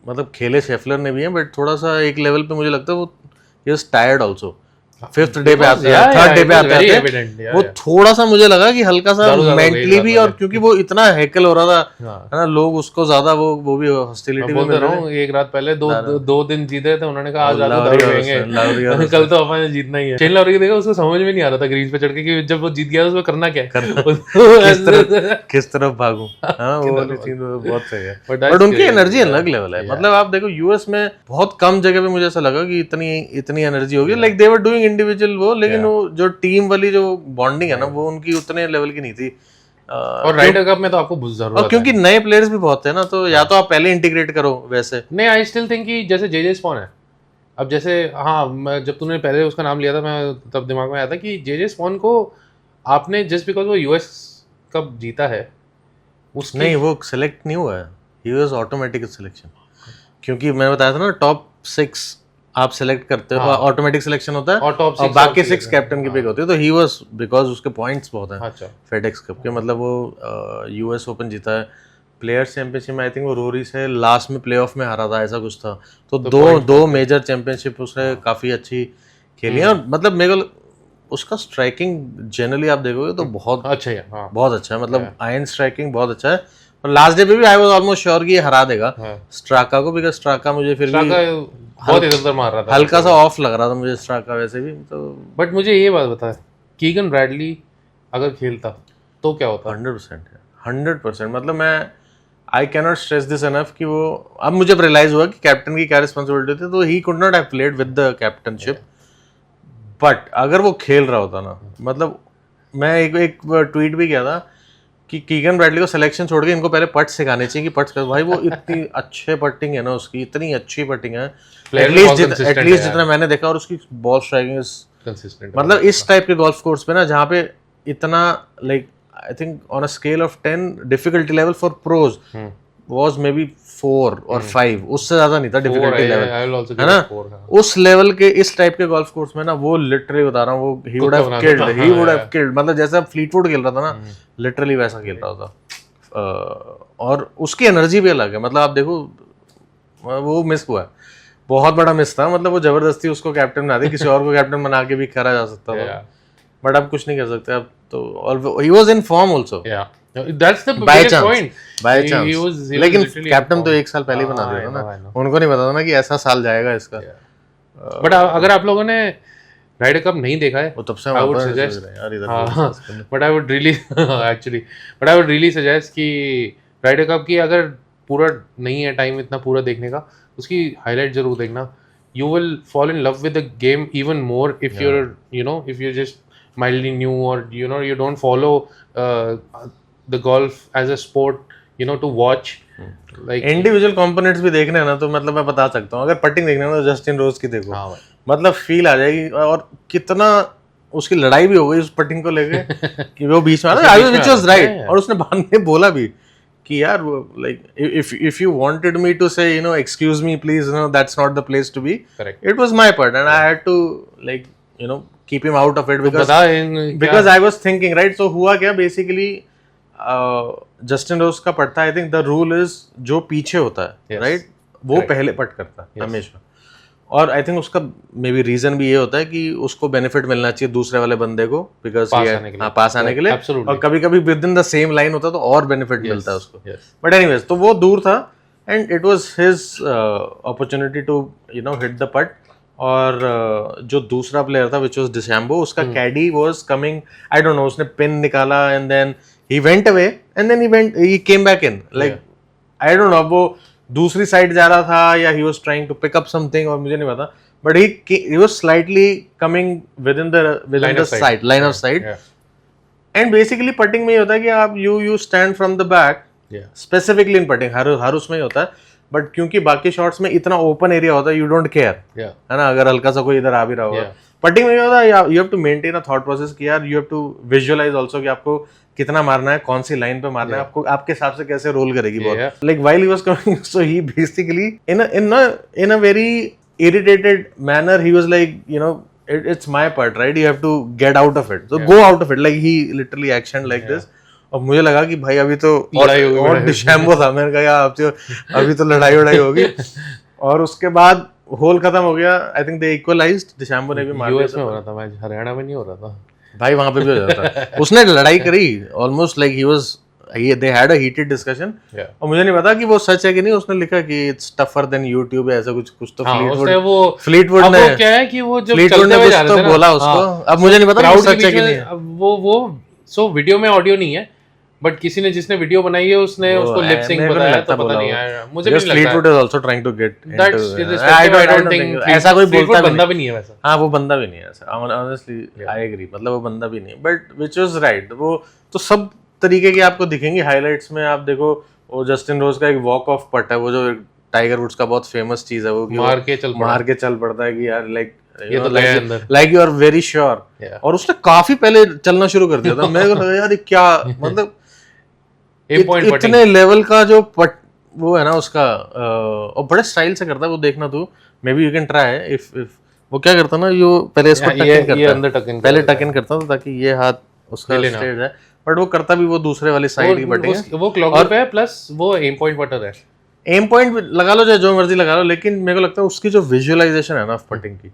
मतलब खेले शेफलर ने भी है, बट थोड़ा सा एक लेवल पे मुझे लगता है वो he was tired also, 5th day पे आते हैं, 3rd डे पे आते हैं, वो थोड़ा सा मुझे लगा कि हल्का सा मेंटली भी, और क्योंकि वो इतना हैकल हो रहा था है ना, लोग उसको ज्यादा वो भी हॉस्टिलिटी बोल रहा हूँ। एक रात पहले दो दिन जीते थे उन्होंने कहा आज रात को दारू लेंगे, कल तो अपन जीतना ही है। शेन लॉरी देखा, उसको समझ में नहीं आ रहा था ग्रीन पे चढ़ के कि जब वो जीत गया तो उसको करना क्या है, किस तरफ भागूं। हाँ, वो वाली चीज बहुत सही है, बट उनकी एनर्जी अलग लेवल है। मतलब आप देखो यूएस में बहुत कम जगह पे मुझे ऐसा लगा कि इतनी एनर्जी होगी, like they were doing individual वो, लेकिन वो जो टीम वाली जो बॉन्डिंग है ना, वो उनकी उतने लेवल की नहीं थी। और राइडर कप में तो आपको बहुत जरूरत है, क्योंकि नए प्लेयर्स भी बहुत है ना, तो या तो आप पहले इंटीग्रेट करो वैसे। नहीं, आई स्टिल थिंक कि जैसे जे स्पॉन है अब, जैसे हाँ, जब तूने पहले उसका नाम लिया था, मैं तब दिमाग में आया था कि जे स्पॉन को आपने जस्ट बिकॉज वो यूएस कप जीता है उसकी, नहीं, वो सिलेक्ट नहीं हुआ है, ही वाज ऑटोमेटिक सिलेक्शन, क्योंकि मैंने बताया था ना टॉप 6 आप सिलेक्ट करते हो, ऑटोमेटिक सिलेक्शन होता है, और बाकी 6 कैप्टन की पिक होती है, तो ही वाज बिकॉज उसके पॉइंट्स बहुत हैं। अच्छा, फेडेक्स कप के, मतलब वो यूएस ओपन जीता है, प्लेयर्स चैंपियनशिप में आई थिंक वो रोरी से लास्ट में प्लेऑफ में हारा था, ऐसा कुछ था, तो दो मेजर चैंपियनशिप उसने काफी अच्छी खेली है। और मतलब मेरे को उसका स्ट्राइकिंग जनरली आप देखोगे तो बहुत अच्छा है, बहुत अच्छा है, मतलब आयरन स्ट्राइकिंग बहुत अच्छा है। और लास्ट डे पे भी आई वाज ऑलमोस्ट श्योर कि ये हरा देगा स्ट्राका को, बिकॉज स्ट्राका मुझे फिर भी बहुत इधर मार रहा था, हल्का सा ऑफ लग रहा था मुझे स्ट्राका वैसे भी तो। बट मुझे ये बात बता, कीगन ब्रैडली अगर खेलता तो क्या होता? 100%, मतलब मैं I can not stress this enough कि वो, अब मुझे रियलाइज हुआ कि कैप्टन की क्या रिस्पॉन्सिबिलिटी थी, तो he could not have played with the captaincy, but अगर वो खेल रहा होता ना, मतलब मैं एक ट्वीट भी किया था कि कीगन ब्रैडली को सिलेक्शन छोड़ के इनको पहले पट सिखाने चाहिए कि पट कर, भाई वो इतनी अच्छे पटिंग है ना उसकी, इतनी अच्छी पटिंग है, एटलीस्ट जितना मैंने देखा, और उसकी बॉल स्ट्राइकिंग इज कंसिस्टेंट। मतलब इस टाइप के गोल्फ कोर्स पे ना, जहाँ पे इतना like I think on a scale of 10 difficulty level for pros was maybe 4 और 5, उससे ज्यादा नहीं था डिफिकल्टी लेवल, है ना। उस लेवल के इस टाइप के गोल्फ कोर्स में ना, वो लिटरली बता रहा हूँ, वो ही वुड हैव किल्ड, मतलब जैसे फ्लीटवुड खेल रहा था ना, लिटरली वैसा खेल रहा था। और उसकी एनर्जी भी अलग है, मतलब आप देखो वो मिस हुआ है, बहुत बड़ा मिस था, मतलब वो जबरदस्ती उसको कैप्टन बना दे, किसी और को कैप्टन बना के भी करा जा सकता था, बट अब कुछ नहीं कर सकते अब तो। और he was in form also, That's the biggest point. By chance. लेकिन कैप्टन तो 1 साल पहले बना दिया था ना, उनको नहीं पता था ना कि ऐसा साल जाएगा इसका। बट अगर आप लोगों ने राइडर कप नहीं देखा है, वो तब से I would suggest, but I would really actually, but I would really suggest कि राइडर कप की अगर पूरा नहीं है टाइम इतना पूरा देखने का, उसकी हाईलाइट जरूर देखना. You will fall in love with the game even more if you're, you know, if you're just mildly new, or you know, you don't follow the golf as a sport, you know, to watch. Like individual components भी देखने हैं ना, तो मतलब मैं बता सकता हूँ, अगर पटिंग देखना है तो जस्टिन रोज की देखो. हाँ, मतलब फील आ जाएगी. और कितना उसकी लड़ाई भी हो गई उस पटिंग को लेके कि वो बीच में आया, which was right. और उसने बाद में बोला भी कि यार like if you wanted me to say, you know, excuse me please, you know, that's not the place to be. Correct. It was my part and I had to, like, you know, keep him out of it because I was thinking, right. So हुआ क्या basically, Justin रोज का पट था, आई think the rule is जो पीछे होता है, right, वो पहले पट करता है हमेशा. और आई थिंक उसका मे बी रीजन भी ये होता है कि उसको बेनिफिट मिलना चाहिए दूसरे वाले बंदे को, बिकॉज पास आने के लिए. और कभी कभी with in the same line होता है तो और बेनिफिट मिलता है उसको. बट एनीवेज, तो वो दूर था and it was his opportunity to, you know, hit the putt. और जो दूसरा प्लेयर था विच वाज डिसैम्बो, उसका caddie was coming, I don't know, उसने पिन निकाला and then he went away and then he came back in, like I don't know, वो दूसरी side जा रहा था या he was trying to pick up something, और मुझे नहीं पता, but he was slightly coming within the line of sight. And basically putting में होता है कि आप you stand from the back, specifically in putting, हर उसमें ही होता है, बट क्योंकि बाकी शॉट्स में इतना ओपन एरिया होता है, यू डोंट केयर, है ना, अगर हल्का सा कोई इधर आ भी रहा होगा. पटिंग में होता है you have to maintain a thought process कि यार you have to visualise also कि आपको कितना मारना है, कौन सी लाइन पे मारना है, आपको आपके हिसाब से कैसे रोल करेगी ball. Like while he was coming, so he basically in a very irritated manner he was like, you know, it's my part, right, you have to get out of it, so go out of it, like he literally actioned like this. और मुझे लगा कि भाई अभी तो और डिशैम्बो था, मैंने कहा यार अभी तो लड़ाई होगी. और उसके बाद होल खत्म हो गया, आई थिंक दे इक्वलाइज्ड, डिशैम्बो ने भी मार यूएस दिया में हो रहा था मैच, हरियाणा में नहीं हो रहा था भाई, वहां पे भी हो जाता उसने लड़ाई करी almost, like he was, they had a heated discussion, Yeah. और मुझे नहीं पता कि वो सच है कि नहीं, उसने लिखा कि इट्स टफर देन यूट्यूब ऐसा कुछ तो हाँ, फ्लीटवुड उसने वो फ्लीटवुड अब ने वो क्या है कि वो जब फ्लीटवुड चलते ने हुए कुछ जा रहे तो थे ना, बोला उसको, अब मुझे नहीं पता कि क्राउड वो के सच है बीच कि नहीं में है। अब वो सो वीडियो में ऑडियो नहीं है, बट किसी ने जिसने वीडियो बनाई है उसने उसको लिप सिंक मेरे को नहीं बताया, लगता तो पता बोला नहीं वो। आया, मुझे भी Because नहीं लगता Fleetwood is also trying to get into that's I respective, I don't don't think think ऐसा कोई बोलता भी बंदा नहीं। भी नहीं है वैसा। हाँ, वो बंदा भी नहीं है ऐसा, ऑनेस्टली आई एग्री, मतलब वो बंदा भी नहीं है, बट विच वाज राइट, वो तो सब तरीके की आपको दिखेंगी हाइलाइट्स में। आप देखो वो जस्टिन रोज का एक वॉक ऑफ पट है, वो जो टाइगर वुड्स का बहुत फेमस चीज है वो, कि मार के चल पड़ता है कि यार लाइक ये तो गया अंदर, like you are very sure, और उसने काफी पहले चलना शुरू कर दिया था। मेरे को लगा यार ये क्या, मतलब इतने लेवल का जो पट वो है ना उसका, और बड़े स्टाइल से करता है वो, देखना तू, may be you can try if वो क्या करता ना, यो पहले इसको टक इन करता है, अंदर टक इन पहले टक इन करता था ताकि ये हाथ उसका स्ट्रेट है, बट वो करता भी वो दूसरे वाली साइड ही बटे है, वो क्लॉक पे है, प्लस वो एम पॉइंट बटर है, एम पॉइंट लगा लो चाहे जो मर्जी लगा लो, लेकिन मेरे को लगता है उसकी जो विजुअलाइजेशन है ना पटिंग की,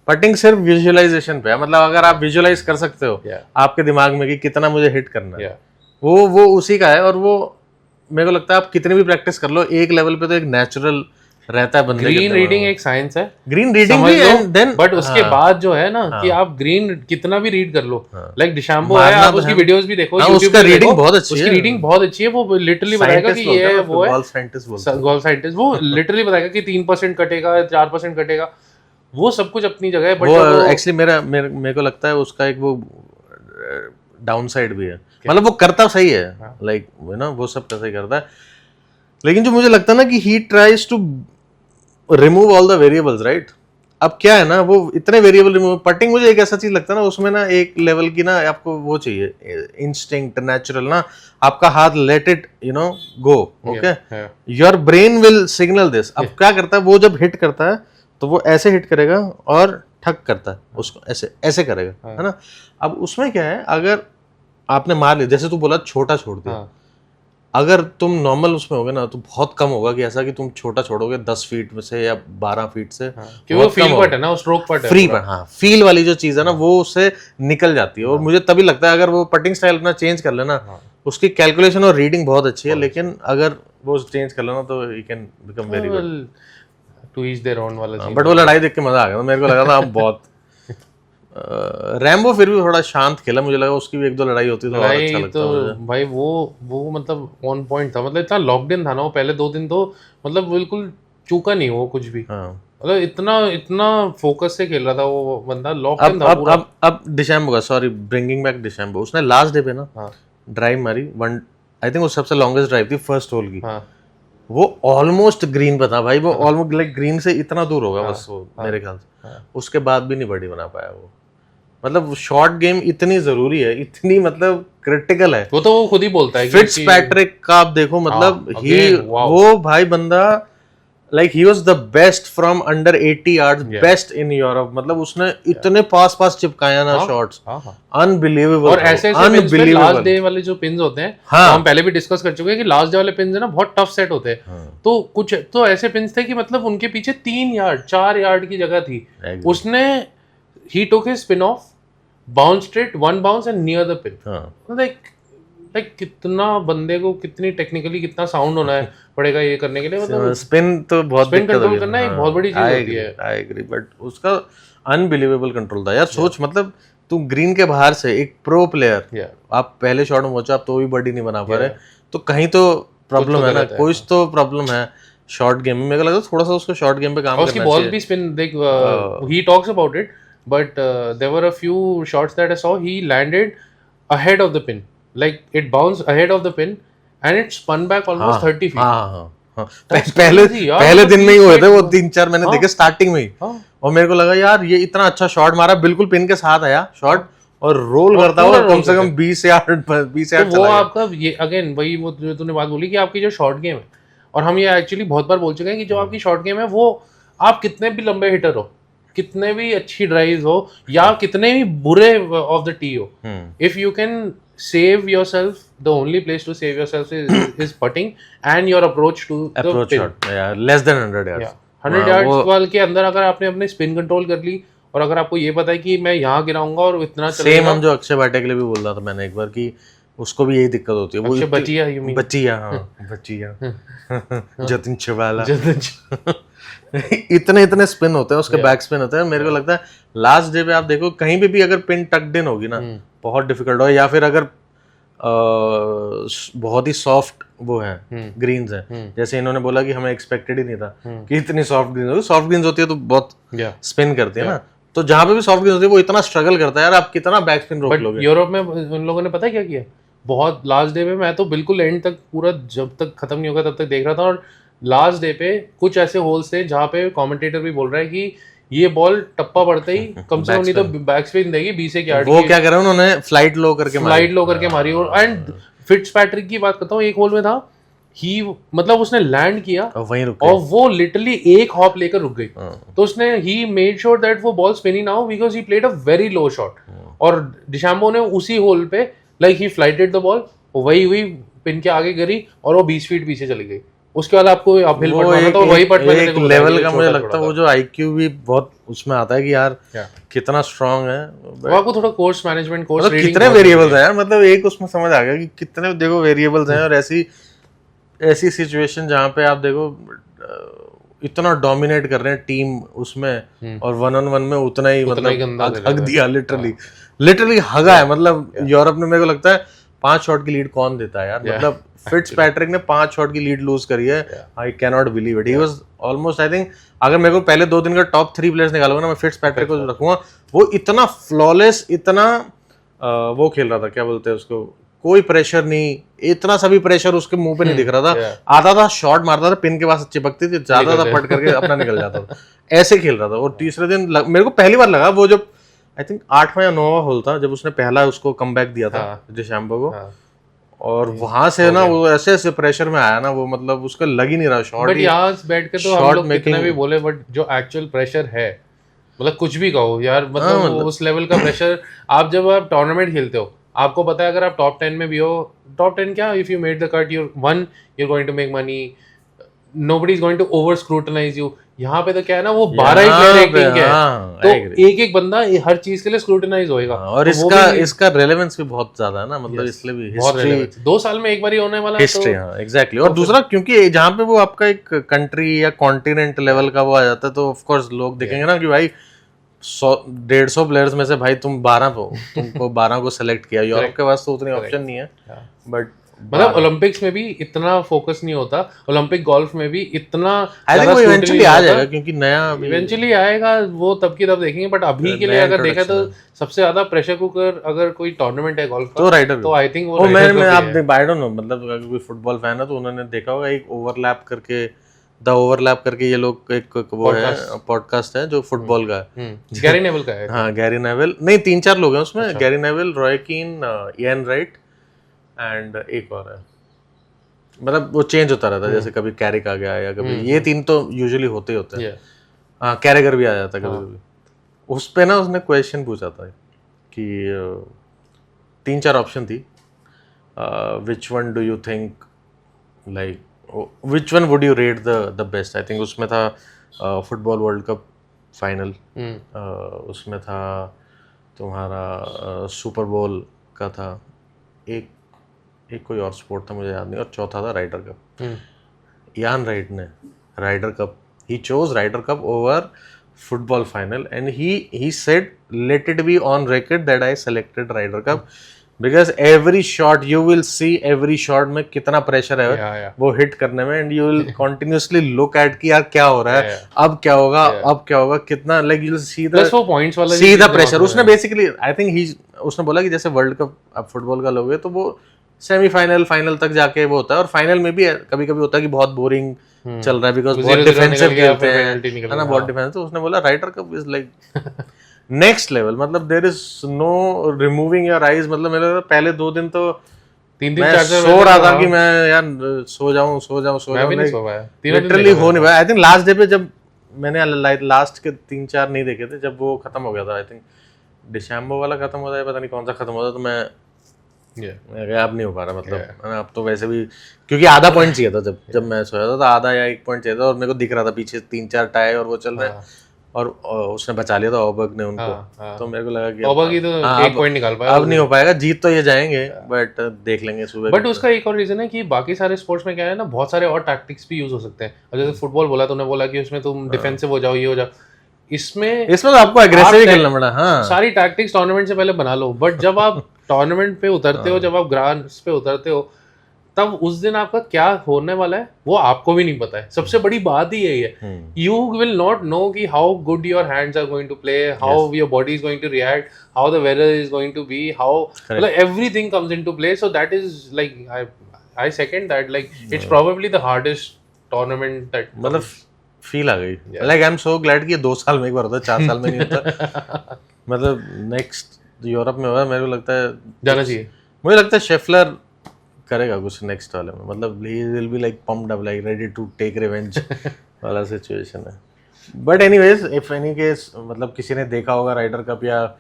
पटिंग सिर्फ विजुअलाइजेशन पे है, मतलब अगर आप विजुअलाइज कर सकते हो आपके दिमाग में कि कितना मुझे हिट करना है, वो उसी का है, और वो मेरे को लगता है आप कितनी भी प्रैक्टिस कर लो, एक लेवल पे तो एक नेचुरल रहता है बंदे। ग्रीन रीडिंग एक साइंस है, ग्रीन रीडिंग भी, एंड देन बट उसके बाद जो है ना कि आप ग्रीन कितना भी रीड कर लो, लाइक डिशैम्बो है, आप उसकी वीडियोस भी देखो, उसका रीडिंग बहुत अच्छी है, उसकी रीडिंग बहुत अच्छी है, वो लिटरली बताएगा कि ये वो है गोल्फ साइंटिस्ट, वो लिटरली बताएगा कि 3% कटेगा, 4% कटेगा, वो सब कुछ अपनी जगह है, बट वो एक्चुअली मेरे को लगता है उसका एक वो डाउन साइड भी है, मतलब वो करता सही है, लाइक यू नो वो सब कैसे करता है, लेकिन जो मुझे लगता है ना कि he tries to remove all the variables, right. अब क्या है ना, वो इतने वेरिएबल रिमूव, पटिंग मुझे एक ऐसा चीज लगता है ना, उसमें ना एक लेवल की ना आपको वो चाहिए, इंस्टिंक्ट, नेचुरल ना, आपका हाथ let it you know go, okay, your brain will signal this. अब क्या करता है वो, जब हिट करता है तो वो ऐसे हिट करेगा और ठक करता है उसको, ऐसे ऐसे करेगा, है ना। अब उसमें क्या है, अगर आपने मार लिया, जैसे तू बोला छोटा छोड़ दिया, अगर तुम नॉर्मल उसमें होगे ना तो बहुत कम होगा कि ऐसा कि तुम छोटा छोड़ोगे 10 फीट में से या 12 फीट से, क्योंकि वो फील पट है ना, स्ट्रोक पट है, फ्री पट, हाँ, फील वाली जो चीज है ना वो उससे निकल जाती है, और मुझे तभी लगता है अगर वो पटिंग स्टाइल अपना चेंज कर लेना, उसकी कैलकुलेशन और रीडिंग बहुत अच्छी है, लेकिन अगर वो चेंज कर लेना तो he can become very good, to each their own वाला सीन। बट वो लड़ाई देख के मजा आ गया, मेरे को लगा था अब बहुत रैम्बो फिर भी थोड़ा शांत खेला, मुझे लगा उसकी भी एक दो लड़ाई होती तो और अच्छा लगता तो मुझे। भाई वो मतलब ऑन पॉइंट था, मतलब इतना लॉकडाउन था ना वो, पहले 2 दिन तो मतलब बिल्कुल चूका नहीं वो कुछ भी, मतलब इतना फोकस से खेल रहा था वो बंदा, लॉकडाउन था पूरा। अब डिशैम्बो का, सॉरी ब्रिंगिंग बैक डिशैम्बो, उसने लास्ट डे पे ना ड्राइव मारी, वन आई थिंक वो सबसे लॉन्गेस्ट ड्राइव थी फर्स्ट होल की, वो ऑलमोस्ट ग्रीन पे था भाई, वो ऑलमोस्ट लाइक ग्रीन से इतना दूर होगा बस वो, मेरे ख्याल से उसके बाद भी नहीं बड़ी बना पाया वो, मतलब शॉर्ट गेम इतनी जरूरी है, इतनी मतलब क्रिटिकल है, वो तो वो खुद ही बोलता है। फिट्जपैट्रिक का आप देखो, मतलब वो भाई बंदा like he was the best from under 80 yards, best in Europe, मतलब उसने इतने पास चिपकाया ना शॉट्स, अनबिलीवेबल। और ऐसे लास्ट डे वाले जो पिन्स होते हैं, हम पहले भी डिस्कस कर चुके हैं कि लास्ट डे वाले पिन्स है ना बहुत टफ सेट होते हैं, तो कुछ तो ऐसे पिन्स थे कि मतलब उनके पीछे 3 यार्ड 4 यार्ड की जगह थी, उसने he took his spin off, bounced it, 1 bounce and near the pin. like कितना बंदे को कितनी टेक्निकली कितना साउंड होना है पड़ेगा ये करने के लिए, मतलब स्पिन तो बहुत स्पिन कंट्रोल करना एक बहुत बड़ी चीज होती है। आई एग्री, बट उसका अनबिलीवेबल कंट्रोल था यार, सोच मतलब तू ग्रीन के बाहर से एक प्रो प्लेयर, आप पहले शॉट में पहुंचा, आप तो भी बड़ी नहीं बना पा रहे, तो कहीं तो प्रॉब्लम है ना, कुछ तो प्रॉब्लम है शॉर्ट गेम में। मेरे को लगता है थोड़ा सा उसको शॉर्ट गेम पे काम करना चाहिए। उसकी बॉल भी स्पिन देख, he talks about it, but there were a few shots that I saw, he landed ahead of the pin, like it bounced ahead of the pin and it spun back almost 30 feet. पहले दिन में ही हुए थे वो 3-4 मैंने देखे starting में ही, और मेरे को लगा यार ये इतना अच्छा शॉट मारा, बिल्कुल पिन के साथ आया शॉट और रोल करता हुआ कम से कम 20 यार्ड तो वो आपका ये अगेन वही वो जो तूने बात बोली कि आपकी जो शॉर्ट गेम है, और हम ये एक्चुअली बहुत बार बोल चुके हैं कि जो आपकी शॉर्ट गेम है वो आप कितने भी लंबे हिटर हो, कितने भी अच्छी ड्राइव हो, या कितने भी बुरे ऑफ द टी हो, if you can save yourself, the only place to save yourself is putting and your approach to the pin. Yeah, less than 100 yards. 100 yards ball के अंदर अगर आपने अपने स्पिन कंट्रोल कर ली और अगर आपको ये पता है कि मैं यहाँ गिराऊंगा और इतना चलेगा। सेम हम जो अक्षय भाटिया के लिए भी बोल रहा था मैंने एक बार कि उसको भी यही दिक्कत होती है, वो बचिया, you mean? बचिया, हाँ बचिया जतिन चवाला इतने स्पिन होते हैं उसके, बैक स्पिन होते हैं। मेरे को लगता है लास्ट डे पे आप देखो कहीं पे भी अगर पिन टक्ड इन होगी ना बहुत डिफिकल्ट हो, या फिर अगर बहुत ही सॉफ्ट वो है ग्रीन्स हैं, जैसे इन्होंने बोला कि हमें एक्सपेक्टेड ही नहीं था कि इतनी सॉफ्ट ग्रीन्स होगी। सॉफ्ट ग्रीन्स होती है तो बहुत स्पिन करती है ना, तो जहां पे भी सॉफ्ट ग्रीन्स होती है वो इतना स्ट्रगल करता है यार, आप कितना बैक स्पिन रोक लोगे। यूरोप में उन लोगों ने पता है क्या किया, बहुत लास्ट डे पे मैं तो बिल्कुल एंड तक पूरा जब तक खत्म नहीं होगा तब तक देख रहा था, और लास्ट डे पे कुछ ऐसे होल्स थे जहाँ पे कमेंटेटर भी बोल रहा है कि ये बॉल टप्पा पड़ते ही कम से कम नहीं तो बैक स्पिन देगी 20 यार्ड। वो क्या कर रहे हैं उन्होंने फ्लाइट लो करके मारी। और एंड फिट्जपैट्रिक की बात करता हूँ, एक होल में था ही मतलब उसने लैंड किया वहीं रुक और वो लिटरली एक हॉप लेकर रुक गई, तो उसने ही मेड श्योर दैट वो बॉल स्पिनिंग ना हो because he played a very low shot. और डिशैम्बो ने उसी होल पे like he flighted the ball, वही हुई पिन के आगे गिरी और वो 20 फीट पीछे चली गई। उसके बाद आपको अपहिल पड़ना था, वही पट मैंने एक लेवल का मुझे लगता है वो जो आईक्यू भी बहुत उसमें आता है कि यार कितना स्ट्रांग है। वो आपको थोड़ा कोर्स मैनेजमेंट, कोर्स रीडिंग, कितने वेरिएबल्स हैं यार, मतलब एक उसमें समझ आ गया कि कितने देखो वेरिएबल्स हैं, और ऐसी सिचुएशन जहाँ पे आप देखो इतना डोमिनेट कर रहे हैं टीम उसमें, और 1-on-1 में उतना ही मतलब हग दिया, लिटरली हगा है। मतलब यूरोप ने मेरे को लगता है 5 शॉट की लीड कौन देता है यार, मतलब फिट्जपैट्रिक ने 5 शॉट की लीड लूज करी है। I can not believe it, he was almost, I think अगर मेरे को पहले 2 दिन का टॉप 3 प्लेयर्स निकालूंगा ना, मैं फिट्जपैट्रिक को रखूंगा। वो इतना फ्लॉलेस, इतना वो खेल रहा था, क्या बोलते हैं उसको, कोई प्रेशर नहीं, इतना सा भी प्रेशर उसके मुंह पे नहीं दिख रहा था। आता था शॉट मारता था, पिन के पास चिपकती थी, ज्यादा था पट करके अपना निकल जाता था, ऐसे खेल रहा था। और तीसरे दिन मेरे को पहली बार लगा वो जब आई थिंक 8वां या 9वां होल था जब उसने पहला उसको कमबैक दिया था डिशैम्बो को, और वहां से ना वो ऐसे प्रेशर में आया ना, वो मतलब उसका लग ही नहीं रहा शॉट। बट यहाँ बैठ के तो हम लोग कितने भी बोले, बट जो एक्चुअल प्रेशर है, मतलब कुछ भी कहो यार, मतलब उस लेवल का प्रेशर आप जब आप टूर्नामेंट खेलते हो, आपको पता है अगर आप टॉप 10 में भी हो, टॉप 10 क्या, if you made the cut you're going to make money, nobody is going to over scrutinize you। यहाँ पे तो क्या है ना, वो 12 ही प्लेयर एक टीम के हैं, तो एक बंदा हर चीज के लिए स्क्रूटिनाइज होएगा। और इसका रेलेवेंस भी बहुत ज्यादा है ना, मतलब इसलिए भी हिस्ट्री 2 साल में एक बार ही होने वाला हिस्ट्री, हाँ एग्जैक्टली। और दूसरा क्योंकि जहाँ पे वो आपका एक कंट्री या कॉन्टिनेंट लेवल का वो आ जाता है, तो ऑफ कोर्स लोग देखेंगे ना कि भाई 100-150 प्लेयर्स में से भाई तुमको 12 को सेलेक्ट किया। यूरोप के पास तो उतनी ऑप्शन नहीं है, बट मतलब ओलंपिक्स में भी इतना फोकस नहीं होता, ओलंपिक गोल्फ में भी इतना आई थिंक वो इवेंचुअली आ जाएगा, क्योंकि नया इवेंचुअली आएगा, वो तब की तब देखेंगे। बट अभी के लिए अगर देखा तो सबसे ज्यादा प्रेशर कुकर अगर कोई टूर्नामेंट है गोल्फ का, तो राइडर, तो आई थिंक वो मैं आप आई डोंट नो, मतलब अगर कोई फुटबॉल फैन है तो उन्होंने देखा होगा एक ओवरलैप करके ये लोग एक वो है पॉडकास्ट है जो फुटबॉल का है, गैरी नेवल का है। हाँ गैरी नेवल नहीं, 3-4 लोग हैं उसमें, गैरी नेवल, रॉय कीन, इयान राइट एंड एक और है, मतलब वो चेंज होता रहता है, जैसे कभी कैरिक आ गया या कभी ये 3 तो यूजुअली होते हैं। हाँ कैरेगर भी आ जाता है कभी। उस पे ना उसने क्वेश्चन पूछा था कि 3-4 ऑप्शन थी, which one do you think like which one would you rate the best. I think उसमें था फुटबॉल वर्ल्ड कप फाइनल, उसमें था तुम्हारा सुपर बोल का था, एक कोई और स्पोर्ट था मुझे याद नहीं, और चौथा था राइडर कप। इयान राइट ने Ryder cup, he chose Ryder cup over football final and he said let it be on record that I selected Ryder cup because every shot you will see, every shot में कितना pressure है वो hit करने में, and you will continuously look at कि यार क्या हो रहा है, अब क्या होगा कितना, like you will see the pressure। उसने basically I think उसने बोला कि जैसे वर्ल्ड कप आप फुटबॉल का लोगे तो वो सेमीफाइनल फाइनल तक जाके वो होता है, और फाइनल में भी कभी कभी होता है कि बहुत बोरिंग चल रहा है बिकॉज बहुत डिफेंसिव खेलते हैं, है ना, बहुत डिफेंस। तो उसने बोला Ryder cup is like next level, मतलब there is no removing your eyes. मतलब मेरे पहले 2 दिन तो 3-4 सो रहा था कि मैं यार सो जाऊं लिटरली हो नहीं पाया। आई थिंक लास्ट डे पे जब मैंने लास्ट के 3-4 नहीं देखे थे, जब वो खत्म हो गया था, आई थिंक डिशैम्बो वाला खत्म होता है, पता नहीं कौन सा खत्म होता, तो मैं Yeah. मैं कहा, अब नहीं हो पा रहा, मतलब है ना, अब तो वैसे भी क्योंकि आधा पॉइंट चाहिए था जब मैं सोया था, तो आधा या 1 पॉइंट चाहिए था, और मेरे को दिख रहा था पीछे 3-4 टाई और वो चल रहे हैं, और उसने बचा लिया था ओबर्ग ने उनको, तो मेरे को लगा कि ओबर्ग ही तो 1 पॉइंट निकाल पाया, अब नहीं हो पाएगा, जीत तो ये जाएंगे बट देख लेंगे सुबह। बट उसका एक और रीजन है कि बाकी सारे स्पोर्ट्स में क्या है ना, बहुत सारे और टैक्टिक्स भी यूज हो सकते हैं। और जैसे फुटबॉल बोला, तूने बोला कि उसमें तुम डिफेंसिव हो जाओ, ये हो जाओ, इसमें तो आपको एग्रेसिव खेलना पड़ा। हाँ, सारी टैक्टिक्स टूर्नामेंट से पहले बना लो, बट जब आप टूर्नामेंट पे उतरते हो, जब आप ग्रांड्स पे उतरते हो, तब उस दिन आपका क्या होने वाला है वो आपको भी नहीं पता है। सबसे बड़ी बात ही यही है, यू विल नॉट नो कि how good your hands are going to play, how your body is going to react, how the weather is going to be, how मतलब everything comes into play. So that is like I second that, like it's probably the hardest tournament that, मतलब feel आ गई। Like I am so glad कि 2 साल में एक बार होता है, 4 साल में नहीं होता। मतलब नेक्स्ट यूरोप में होगा, मेरे को लगता है जाना चाहिए। मुझे लगता है शेफलर करेगा कुछ नेक्स्ट वाले में, मतलब he will be like pumped up, like ready to take revenge वाला सिचुएशन है। But anyways, if any case मतलब किसी ने देखा होगा राइडर कप, या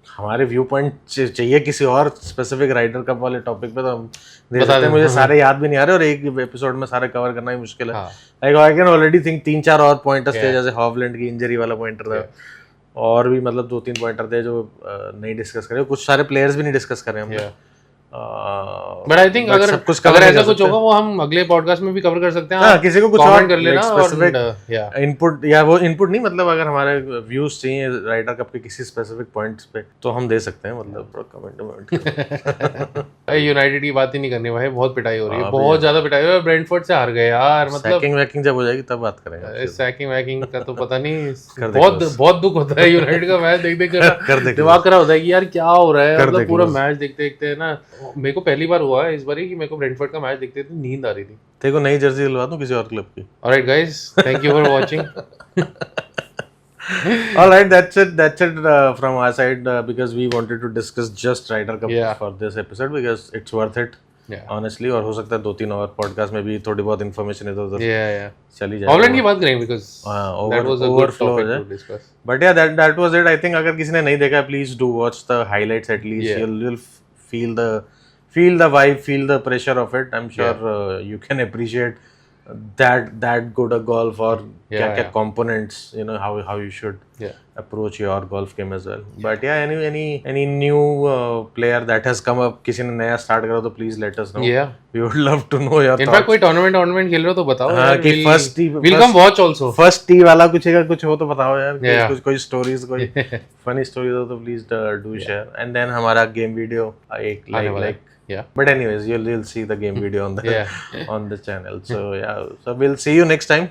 हमारे व्यू पॉइंट चाहिए किसी और स्पेसिफिक राइडर कप वाले टॉपिक पे, तो हम दे सकते हैं। मुझे सारे याद भी नहीं आ रहे, और एक एपिसोड में सारे कवर करना ही मुश्किल है। Like I can already think 3-4 और पॉइंटर्स थे, जैसे हॉवलैंड की इंजरी वाला पॉइंटर था, और भी मतलब 2-3 पॉइंटर थे जो नहीं डिस्कस करे, कुछ सारे प्लेयर्स भी नहीं डिस्कस करे हमने। बट आई थिंक अगर ऐसा कुछ होगा वो हम अगले पॉडकास्ट में भी कवर कर सकते हैं। हाँ, किसी को कुछ और कर लेना, और इनपुट, या वो इनपुट नहीं, मतलब अगर हमारे व्यूज चाहिए राइडर कप के किसी स्पेसिफिक पॉइंट्स पे, तो हम दे सकते हैं, मतलब कमेंट। यूनाइटेड की बात ही नहीं करनी भाई, बहुत पिटाई हो रही है, बहुत ज्यादा पिटाई हो रही है। ब्रेंटफोर्ड से हार गए यार, मतलब सैकिंग जब हो जाएगी तब बात करेंगे। सैकिंग वैकिंग का तो पता नहीं, बहुत दुख होता है यूनाइटेड का मैच देख कर दिमाग खराब होता है कि यार क्या हो रहा है। मतलब पूरा मैच देखते देखते ना, मेरे को पहली बार हुआ है इस बार कि मेरे को ब्रेंटफोर्ड का मैच देखते थे नींद आ रही थी। तेरे को नई जर्सी दिलवा दूं किसी और क्लब की। Alright guys, thank you for watching. Alright, that's it from our side, because we wanted to discuss just Ryder Cup for this episode, because it's worth it, honestly। और हो सकता है 2-3 और पॉडकास्ट में भी थोड़ी बहुत इन्फॉर्मेशन इधर उधर चली जाए। हॉलैंड की बात करेंगे because that was a good topic to discuss। But yeah, that was it। I think अगर किसी ने नहीं देखा, please do watch the highlights at least। You'll feel the vibe, feel the pressure of it। I'm sure you can appreciate that good a golf, or क्या components, you know, how you should approach your golf game as well। But yeah, any new player that has come up, किसी ने नया start करा तो please let us know। We would love to know your thoughts। In fact, कोई tournament खेल रहे हो तो बताओ यार, कि first tee we'll come watch also। first tee वाला कुछ हो तो बताओ यार, कोई stories, कोई funny stories हो तो please do share। And then हमारा game video एक like but anyways, you'll see the game video on the on the channel। So we'll see you next time।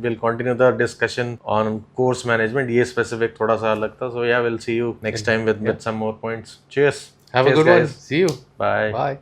We'll continue the discussion on course management, ये specific थोड़ा सा अलग था। So yeah, we'll see you next time with some more points। Cheers, have a good one, see you, bye।